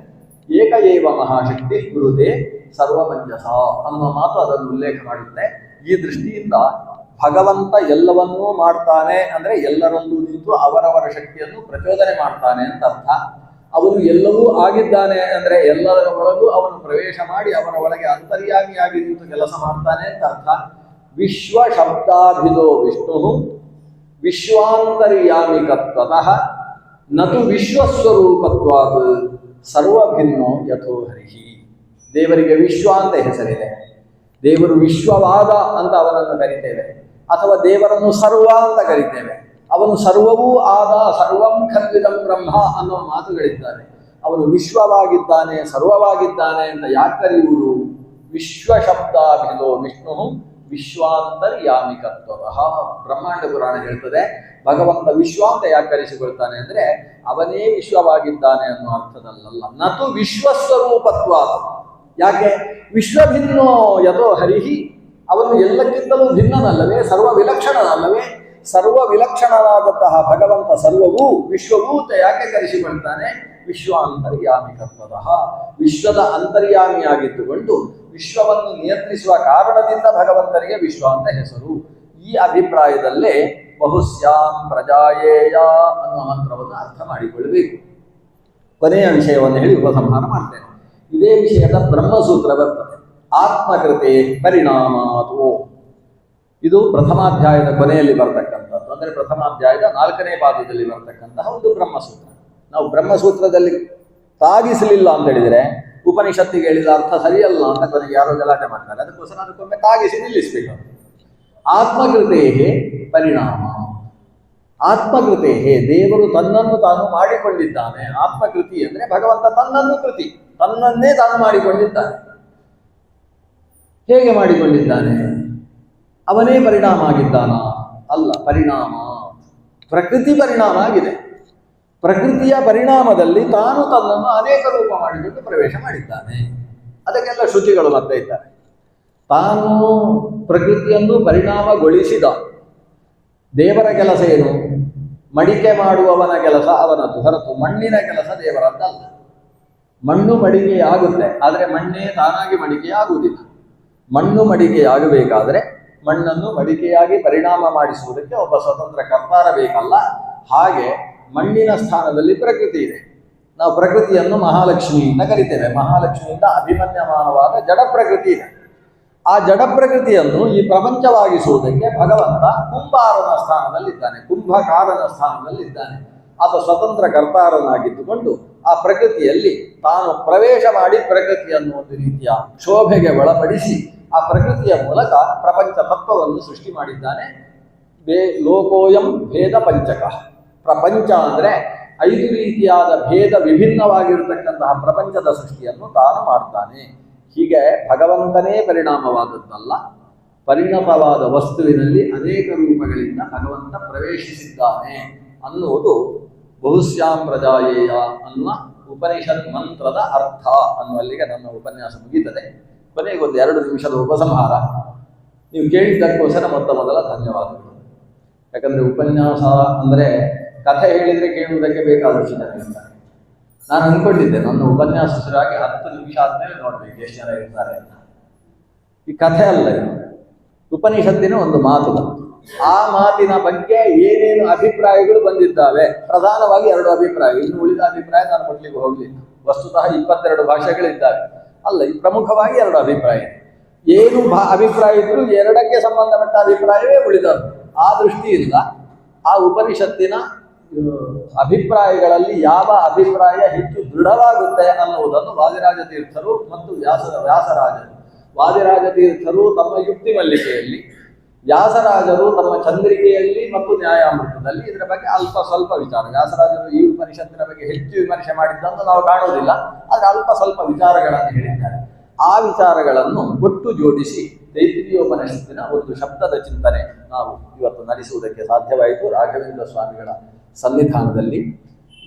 ಏಕ ಏವ ಮಹಾಶಕ್ತಿ ಗುರುದೇ ಸರ್ವಮಂಜಸ ಅನ್ನುವ ಮಾತು ಅದನ್ನು ಉಲ್ಲೇಖ ಮಾಡುತ್ತೆ. ಈ ದೃಷ್ಟಿಯಿಂದ ಭಗವಂತ ಎಲ್ಲವನ್ನೂ ಮಾಡ್ತಾನೆ ಅಂದ್ರೆ ಎಲ್ಲರಲ್ಲೂ ನಿಂತು ಅವರವರ ಶಕ್ತಿಯನ್ನು ಪ್ರಚೋದನೆ ಮಾಡ್ತಾನೆ ಅಂತ ಅರ್ಥ. ಅವನು ಎಲ್ಲವೂ ಆಗಿದ್ದಾನೆ ಅಂದ್ರೆ ಎಲ್ಲದರ ಒಳಗೂ ಅವನು ಪ್ರವೇಶ ಮಾಡಿ ಅವರ ಒಳಗೆ ಅಂತರ್ಯಾಮಿಯಾಗಿ ನಿಂತು ಕೆಲಸ ಮಾಡ್ತಾನೆ ಅಂತ ಅರ್ಥ. ವಿಶ್ವ ಶಬ್ದಾಭಿಧೋ ವಿಷ್ಣು ವಿಶ್ವಾಂತರ್ಯಾಮಿಕತ್ವತಃ ನತು ವಿಶ್ವಸ್ವರೂಪತ್ವಾತ್ ಸರ್ವಭಿನ್ನೋ ಯಥೋ ಹರಿಹಿ. ದೇವರಿಗೆ ವಿಶ್ವ ಅಂತ ಹೆಸರಿದೆ. ದೇವರು ವಿಶ್ವವಾದ ಅಂತ ಅವನನ್ನು ಕರಿತೇವೆ, ಅಥವಾ ದೇವರನ್ನು ಸರ್ವ ಅಂತ ಕರಿತೇವೆ. ಅವನು ಸರ್ವವೂ ಆದ, ಸರ್ವಂ ಖಲ್ವಿದಂ ಬ್ರಹ್ಮ ಅನ್ನುವ ಮಾತುಗಳಿದ್ದಾನೆ. ಅವನು ವಿಶ್ವವಾಗಿದ್ದಾನೆ, ಸರ್ವವಾಗಿದ್ದಾನೆ ಅಂತ ಯಾಕೆ ಕರೆಯುವುದು? ವಿಶ್ವ ಶಬ್ದಾಭಿಧೋ ವಿಷ್ಣು ವಿಶ್ವಾಂತರ್ಯಾಮಿಕತ್ವತಃ. ಬ್ರಹ್ಮಾಂಡ ಪುರಾಣ ಹೇಳ್ತದೆ ಭಗವಂತ ವಿಶ್ವ ಅಂತ ಯಾಕೆ ಕರೆಸಿಕೊಳ್ತಾನೆ ಅಂದ್ರೆ ಅವನೇ ವಿಶ್ವವಾಗಿದ್ದಾನೆ ಅನ್ನೋ ಅರ್ಥದಲ್ಲ. ನತು ವಿಶ್ವಸ್ವರೂಪತ್ವ. ಯಾಕೆ? ವಿಶ್ವಭಿನ್ನೋ ಯಥೋ ಹರಿಹಿ, ಅವನು ಎಲ್ಲಕ್ಕಿಂತಲೂ ಭಿನ್ನನಲ್ಲವೇ, ಸರ್ವ ವಿಲಕ್ಷಣನಲ್ಲವೇ? ಸರ್ವ ವಿಲಕ್ಷಣನಾದಂತಹ ಭಗವಂತ ಸರ್ವವೂ ವಿಶ್ವವೂ ಅಂತ ಯಾಕೆ ಕರೆಸಿಕೊಳ್ತಾನೆ? ವಿಶ್ವಾಂತರ್ಯಾಮಿಕತ್ವತಃ, ವಿಶ್ವದ ಅಂತರ್ಯಾಮಿಯಾಗಿದ್ದುಕೊಂಡು ವಿಶ್ವವನ್ನು ನಿಯಂತ್ರಿಸುವ ಕಾರಣದಿಂದ ಭಗವಂತನಿಗೆ ವಿಶ್ವ ಅಂತ ಹೆಸರು. ಈ ಅಭಿಪ್ರಾಯದಲ್ಲೇ ಬಹುಸ್ಯಾಂ ಪ್ರಜಾಯೇಯ ಅನ್ನುವ ಮಂತ್ರವನ್ನು ಅರ್ಥ ಮಾಡಿಕೊಳ್ಳಬೇಕು. ಕೊನೆಯ ವಿಷಯವನ್ನು ಹೇಳಿ ಉಪಸಂಹಾರ ಮಾಡ್ತೇನೆ. ಇದೇ ವಿಷಯದ ಬ್ರಹ್ಮಸೂತ್ರ ಬರ್ತದೆ. ಆತ್ಮಕೃತೆ ಪರಿಣಾಮಾತು, ಇದು ಪ್ರಥಮಾಧ್ಯಾಯದ ಕೊನೆಯಲ್ಲಿ ಬರ್ತಕ್ಕಂಥದ್ದು. ಅಂದರೆ ಪ್ರಥಮಾಧ್ಯಾಯದ 4ನೇ ಪಾದದಲ್ಲಿ ಬರ್ತಕ್ಕಂತಹ ಒಂದು ಬ್ರಹ್ಮಸೂತ್ರ. ನಾವು ಬ್ರಹ್ಮಸೂತ್ರದಲ್ಲಿ ತಾಗಿಸಲಿಲ್ಲ ಅಂತ ಹೇಳಿದರೆ ಉಪನಿಷತ್ತಿಗೆ ಹೇಳಿದ ಅರ್ಥ ಸರಿಯಲ್ಲ ಅಂತ ಕೊನೆಗೆ ಯಾರೋ ಗಲಾಟೆ ಮಾಡ್ತಾರೆ. ಅದಕ್ಕೋಸ್ಕರ ಅದಕ್ಕೊಮ್ಮೆ ತಾಗಿಸಿ ನಿಲ್ಲಿಸಬೇಕು. ಆತ್ಮಕೃತೆ ಪರಿಣಾಮ. ಆತ್ಮಕೃತೆ, ದೇವರು ತನ್ನನ್ನು ತಾನು ಮಾಡಿಕೊಂಡಿದ್ದಾನೆ. ಆತ್ಮಕೃತಿ ಅಂದ್ರೆ ಭಗವಂತ ತನ್ನನ್ನು ಕೃತಿ, ತನ್ನನ್ನೇ ತಾನು ಮಾಡಿಕೊಂಡಿದ್ದಾನೆ. ಹೇಗೆ ಮಾಡಿಕೊಂಡಿದ್ದಾನೆ? ಅವನೇ ಪರಿಣಾಮ ಆಗಿದ್ದಾನ? ಅಲ್ಲ, ಪರಿಣಾಮ ಪ್ರಕೃತಿ ಪರಿಣಾಮ ಆಗಿದೆ. ಪ್ರಕೃತಿಯ ಪರಿಣಾಮದಲ್ಲಿ ತಾನು ತನ್ನನ್ನು ಅನೇಕ ರೂಪ ಮಾಡಿಕೊಂಡು ಪ್ರವೇಶ ಮಾಡಿದ್ದಾನೆ. ಅದಕ್ಕೆಲ್ಲ ಶ್ರುತಿಗಳು ಮತ್ತೆ ಇದ್ದಾರೆ. ತಾನು ಪ್ರಕೃತಿಯನ್ನು ಪರಿಣಾಮಗೊಳಿಸಿದ. ದೇವರ ಕೆಲಸ ಏನು? ಮಡಿಕೆ ಮಾಡುವವನ ಕೆಲಸ ಅವನದ್ದು, ಹೊರತು ಮಣ್ಣಿನ ಕೆಲಸ ದೇವರದ್ದಲ್ಲ. ಮಣ್ಣು ಮಡಿಕೆಯಾಗುತ್ತೆ, ಆದರೆ ಮಣ್ಣೇ ತಾನಾಗಿ ಮಡಿಕೆಯಾಗುವುದಿಲ್ಲ. ಮಣ್ಣು ಮಡಿಕೆಯಾಗಬೇಕಾದರೆ ಮಣ್ಣನ್ನು ಮಡಿಕೆಯಾಗಿ ಪರಿಣಾಮ ಮಾಡಿಸುವುದಕ್ಕೆ ಒಬ್ಬ ಸ್ವತಂತ್ರ ಕರ್ತಾರ ಬೇಕಲ್ಲ. ಹಾಗೆ ಮಣ್ಣಿನ ಸ್ಥಾನದಲ್ಲಿ ಪ್ರಕೃತಿ ಇದೆ. ನಾವು ಪ್ರಕೃತಿಯನ್ನು ಮಹಾಲಕ್ಷ್ಮಿ ಅಂತ ಕರಿತೇವೆ. ಮಹಾಲಕ್ಷ್ಮಿಯಿಂದ ಅಭಿಮನ್ಯಮಾನವಾದ ಜಡ ಪ್ರಕೃತಿ ಇದೆ. ಆ ಜಡ ಪ್ರಕೃತಿಯನ್ನು ಈ ಪ್ರಪಂಚವಾಗಿಸುವುದಕ್ಕೆ ಭಗವಂತ ಕುಂಬಾರನ ಸ್ಥಾನದಲ್ಲಿದ್ದಾನೆ, ಕುಂಭಕಾರನ ಸ್ಥಾನದಲ್ಲಿದ್ದಾನೆ. ಆತ ಸ್ವತಂತ್ರ ಕರ್ತಾರನಾಗಿದ್ದುಕೊಂಡು ಆ ಪ್ರಕೃತಿಯಲ್ಲಿ ತಾನು ಪ್ರವೇಶ ಮಾಡಿ ಪ್ರಕೃತಿಯನ್ನು ಒಂದು ರೀತಿಯ ಶೋಭೆಗೆ ಒಳಪಡಿಸಿ ಆ ಪ್ರಕೃತಿಯ ಮೂಲಕ ಪ್ರಪಂಚ ತತ್ವವನ್ನು ಸೃಷ್ಟಿ ಮಾಡಿದ್ದಾನೆ. ಲೋಕೋಯಂ ಭೇದ ಪಂಚಕ. ಪ್ರಪಂಚ ಅಂದರೆ 5 ರೀತಿಯಾದ ಭೇದ ವಿಭಿನ್ನವಾಗಿರತಕ್ಕಂತಹ ಪ್ರಪಂಚದ ಸೃಷ್ಟಿಯನ್ನು ತಾನು ಮಾಡ್ತಾನೆ. ಹೀಗೆ ಭಗವಂತನೇ ಪರಿಣಾಮವಾದದ್ದಲ್ಲ, ಪರಿಣತವಾದ ವಸ್ತುವಿನಲ್ಲಿ ಅನೇಕ ರೂಪಗಳಿಂದ ಭಗವಂತ ಪ್ರವೇಶಿಸಿದ್ದಾನೆ ಅನ್ನುವುದು ಬಹುಶ್ಯಾಂ ಪ್ರಜಾಯೇಯ ಅನ್ನುವ ಉಪನಿಷತ್ ಮಂತ್ರದ ಅರ್ಥ ಅನ್ನುವಲ್ಲಿಗೆ ನನ್ನ ಉಪನ್ಯಾಸ ಮುಗೀತದೆ. ಕೊನೆಗೊಂದು 2 ನಿಮಿಷದ ಉಪಸಂಹಾರ. ನೀವು ಕೇಳಿದ್ದಕ್ಕೋಸ್ಕರ ಮೊದಲ ಧನ್ಯವಾದಗಳು. ಯಾಕಂದರೆ ಉಪನ್ಯಾಸ ಅಂದರೆ ಕಥೆ ಹೇಳಿದರೆ ಕೇಳುವುದಕ್ಕೆ ಬೇಕಾದಷ್ಟು ಜನ ಇರ್ತಾರೆ. ನಾನು ಅಂದ್ಕೊಂಡಿದ್ದೆ ನನ್ನ ಉಪನ್ಯಾಸ ಶುರುವಾಗಿ 10 ನಿಮಿಷ ಆದ್ಮೇಲೆ ನೋಡ್ಬೇಕು ಎಷ್ಟು ಜನ ಇರ್ತಾರೆ ಅಂತ. ಈ ಕಥೆ ಅಲ್ಲ, ಇದು ಉಪನಿಷತ್ತಿನ ಒಂದು ಮಾತು. ಆ ಮಾತಿನ ಬಗ್ಗೆ ಏನೇನು ಅಭಿಪ್ರಾಯಗಳು ಬಂದಿದ್ದಾವೆ, ಪ್ರಧಾನವಾಗಿ 2 ಅಭಿಪ್ರಾಯ. ಇನ್ನು ಉಳಿದ ಅಭಿಪ್ರಾಯ ನಾನು ಮುಟ್ಲಿಕ್ಕೆ ಹೋಗ್ಲಿಲ್ಲ. ವಸ್ತುತಃ 22 ಭಾಷೆಗಳಿದ್ದಾವೆ. ಅಲ್ಲ, ಈ ಪ್ರಮುಖವಾಗಿ 2 ಅಭಿಪ್ರಾಯ. ಏನು ಅಭಿಪ್ರಾಯ ಇದ್ರು 2ಕ್ಕೆ ಸಂಬಂಧಪಟ್ಟ ಅಭಿಪ್ರಾಯವೇ ಉಳಿದದ್ದು. ಆ ದೃಷ್ಟಿಯಿಂದ ಆ ಉಪನಿಷತ್ತಿನ ಅಭಿಪ್ರಾಯಗಳಲ್ಲಿ ಯಾವ ಅಭಿಪ್ರಾಯ ಹೆಚ್ಚು ದೃಢವಾಗುತ್ತೆ ಅನ್ನುವುದನ್ನು ವಾದಿರಾಜ ತೀರ್ಥರು ಮತ್ತು ವ್ಯಾಸರಾಜರು, ವಾದಿರಾಜ ತೀರ್ಥರು ತಮ್ಮ ಯುಕ್ತಿ ಮಲ್ಲಿಕೆಯಲ್ಲಿ, ವ್ಯಾಸರಾಜರು ತಮ್ಮ ಚಂದ್ರಿಕೆಯಲ್ಲಿ ಮತ್ತು ನ್ಯಾಯಾಮೃತದಲ್ಲಿ ಇದರ ಬಗ್ಗೆ ಅಲ್ಪ ಸ್ವಲ್ಪ ವಿಚಾರ. ವ್ಯಾಸರಾಜರು ಈ ಉಪನಿಷತ್ತಿನ ಬಗ್ಗೆ ಹೆಚ್ಚು ವಿಮರ್ಶೆ ಮಾಡಿದ್ದನ್ನು ನಾವು ಕಾಣುವುದಿಲ್ಲ, ಆದರೆ ಅಲ್ಪ ಸ್ವಲ್ಪ ವಿಚಾರಗಳನ್ನು ಹೇಳಿದ್ದಾರೆ. ಆ ವಿಚಾರಗಳನ್ನು ಒಟ್ಟು ಜೋಡಿಸಿ ತೈತ್ರಿಯೋಪನಿಷತ್ತಿನ ಒಂದು ಶಬ್ದದ ಚಿಂತನೆ ನಾವು ಇವತ್ತು ನಡೆಸುವುದಕ್ಕೆ ಸಾಧ್ಯವಾಯಿತು. ರಾಘವೇಂದ್ರ ಸ್ವಾಮಿಗಳ ಸನ್ನಿಧಾನದಲ್ಲಿ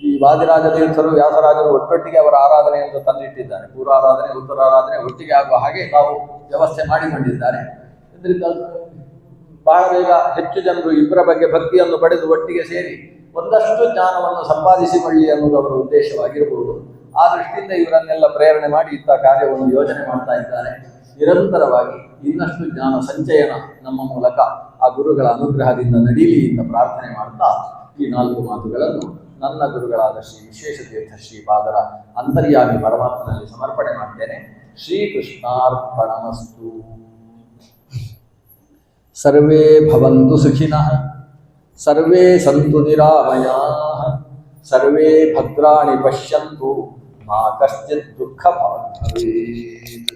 ಈ ವಾದಿರಾಜ ತೀರ್ಥರು ವ್ಯಾಸರಾಜರು ಒಟ್ಟೊಟ್ಟಿಗೆ ಅವರ ಆರಾಧನೆಯನ್ನು ತಂದಿಟ್ಟಿದ್ದಾರೆ. ಪೂರ್ವಾರಾಧನೆ ಉತ್ತರಾರಾಧನೆ ಒಟ್ಟಿಗೆ ಆಗುವ ಹಾಗೆ ನಾವು ವ್ಯವಸ್ಥೆ ಮಾಡಿಕೊಂಡಿದ್ದಾರೆ. ಇದರಿಂದ ಬಹಳ ಬೇಗ ಹೆಚ್ಚು ಜನರು ಇಬ್ಬರ ಬಗ್ಗೆ ಭಕ್ತಿಯನ್ನು ಪಡೆದು ಒಟ್ಟಿಗೆ ಸೇರಿ ಒಂದಷ್ಟು ಜ್ಞಾನವನ್ನು ಸಂಪಾದಿಸಿಕೊಳ್ಳಿ ಅನ್ನುವುದು ಅವರ ಉದ್ದೇಶವಾಗಿರಬಹುದು. ಆ ದೃಷ್ಟಿಯಿಂದ ಇವರನ್ನೆಲ್ಲ ಪ್ರೇರಣೆ ಮಾಡಿ ಇಂಥ ಕಾರ್ಯವನ್ನು ಯೋಜನೆ ಮಾಡ್ತಾ ಇದ್ದಾರೆ. ನಿರಂತರವಾಗಿ ಇನ್ನಷ್ಟು ಜ್ಞಾನ ಸಂಚಯನ ನಮ್ಮ ಮೂಲಕ ಆ ಗುರುಗಳ ಅನುಗ್ರಹದಿಂದ ನಡೀಲಿ ಅಂತ ಪ್ರಾರ್ಥನೆ ಮಾಡ್ತಾ ಈ 4 ಮಾತುಗಳನ್ನು ನನ್ನ ಗುರುಗಳಾದ ಶ್ರೀ ವಿಶ್ವೇಶತೀರ್ಥ ಶ್ರೀಪಾದರ ಅಂತರ್ಯಾಮಿ ಪರಮಾತ್ಮನಲ್ಲಿ ಸಮರ್ಪಣೆ ಮಾಡ್ತೇನೆ. ಶ್ರೀಕೃಷ್ಣಾರ್ಪಣಮಸ್ತು. ಸರ್ವೇ ಭವಂತು ಸುಖಿನಃ, ಸರ್ವೇ ಸಂತು ನಿರಾಮಯಾಃ, ಸರ್ವೇ ಭದ್ರಾಣಿ ಪಶ್ಯಂತು, ಮಾ ಕಶ್ಚಿತ್ ದುಃಖ ಭಾಗ್ ಭವೇತ್.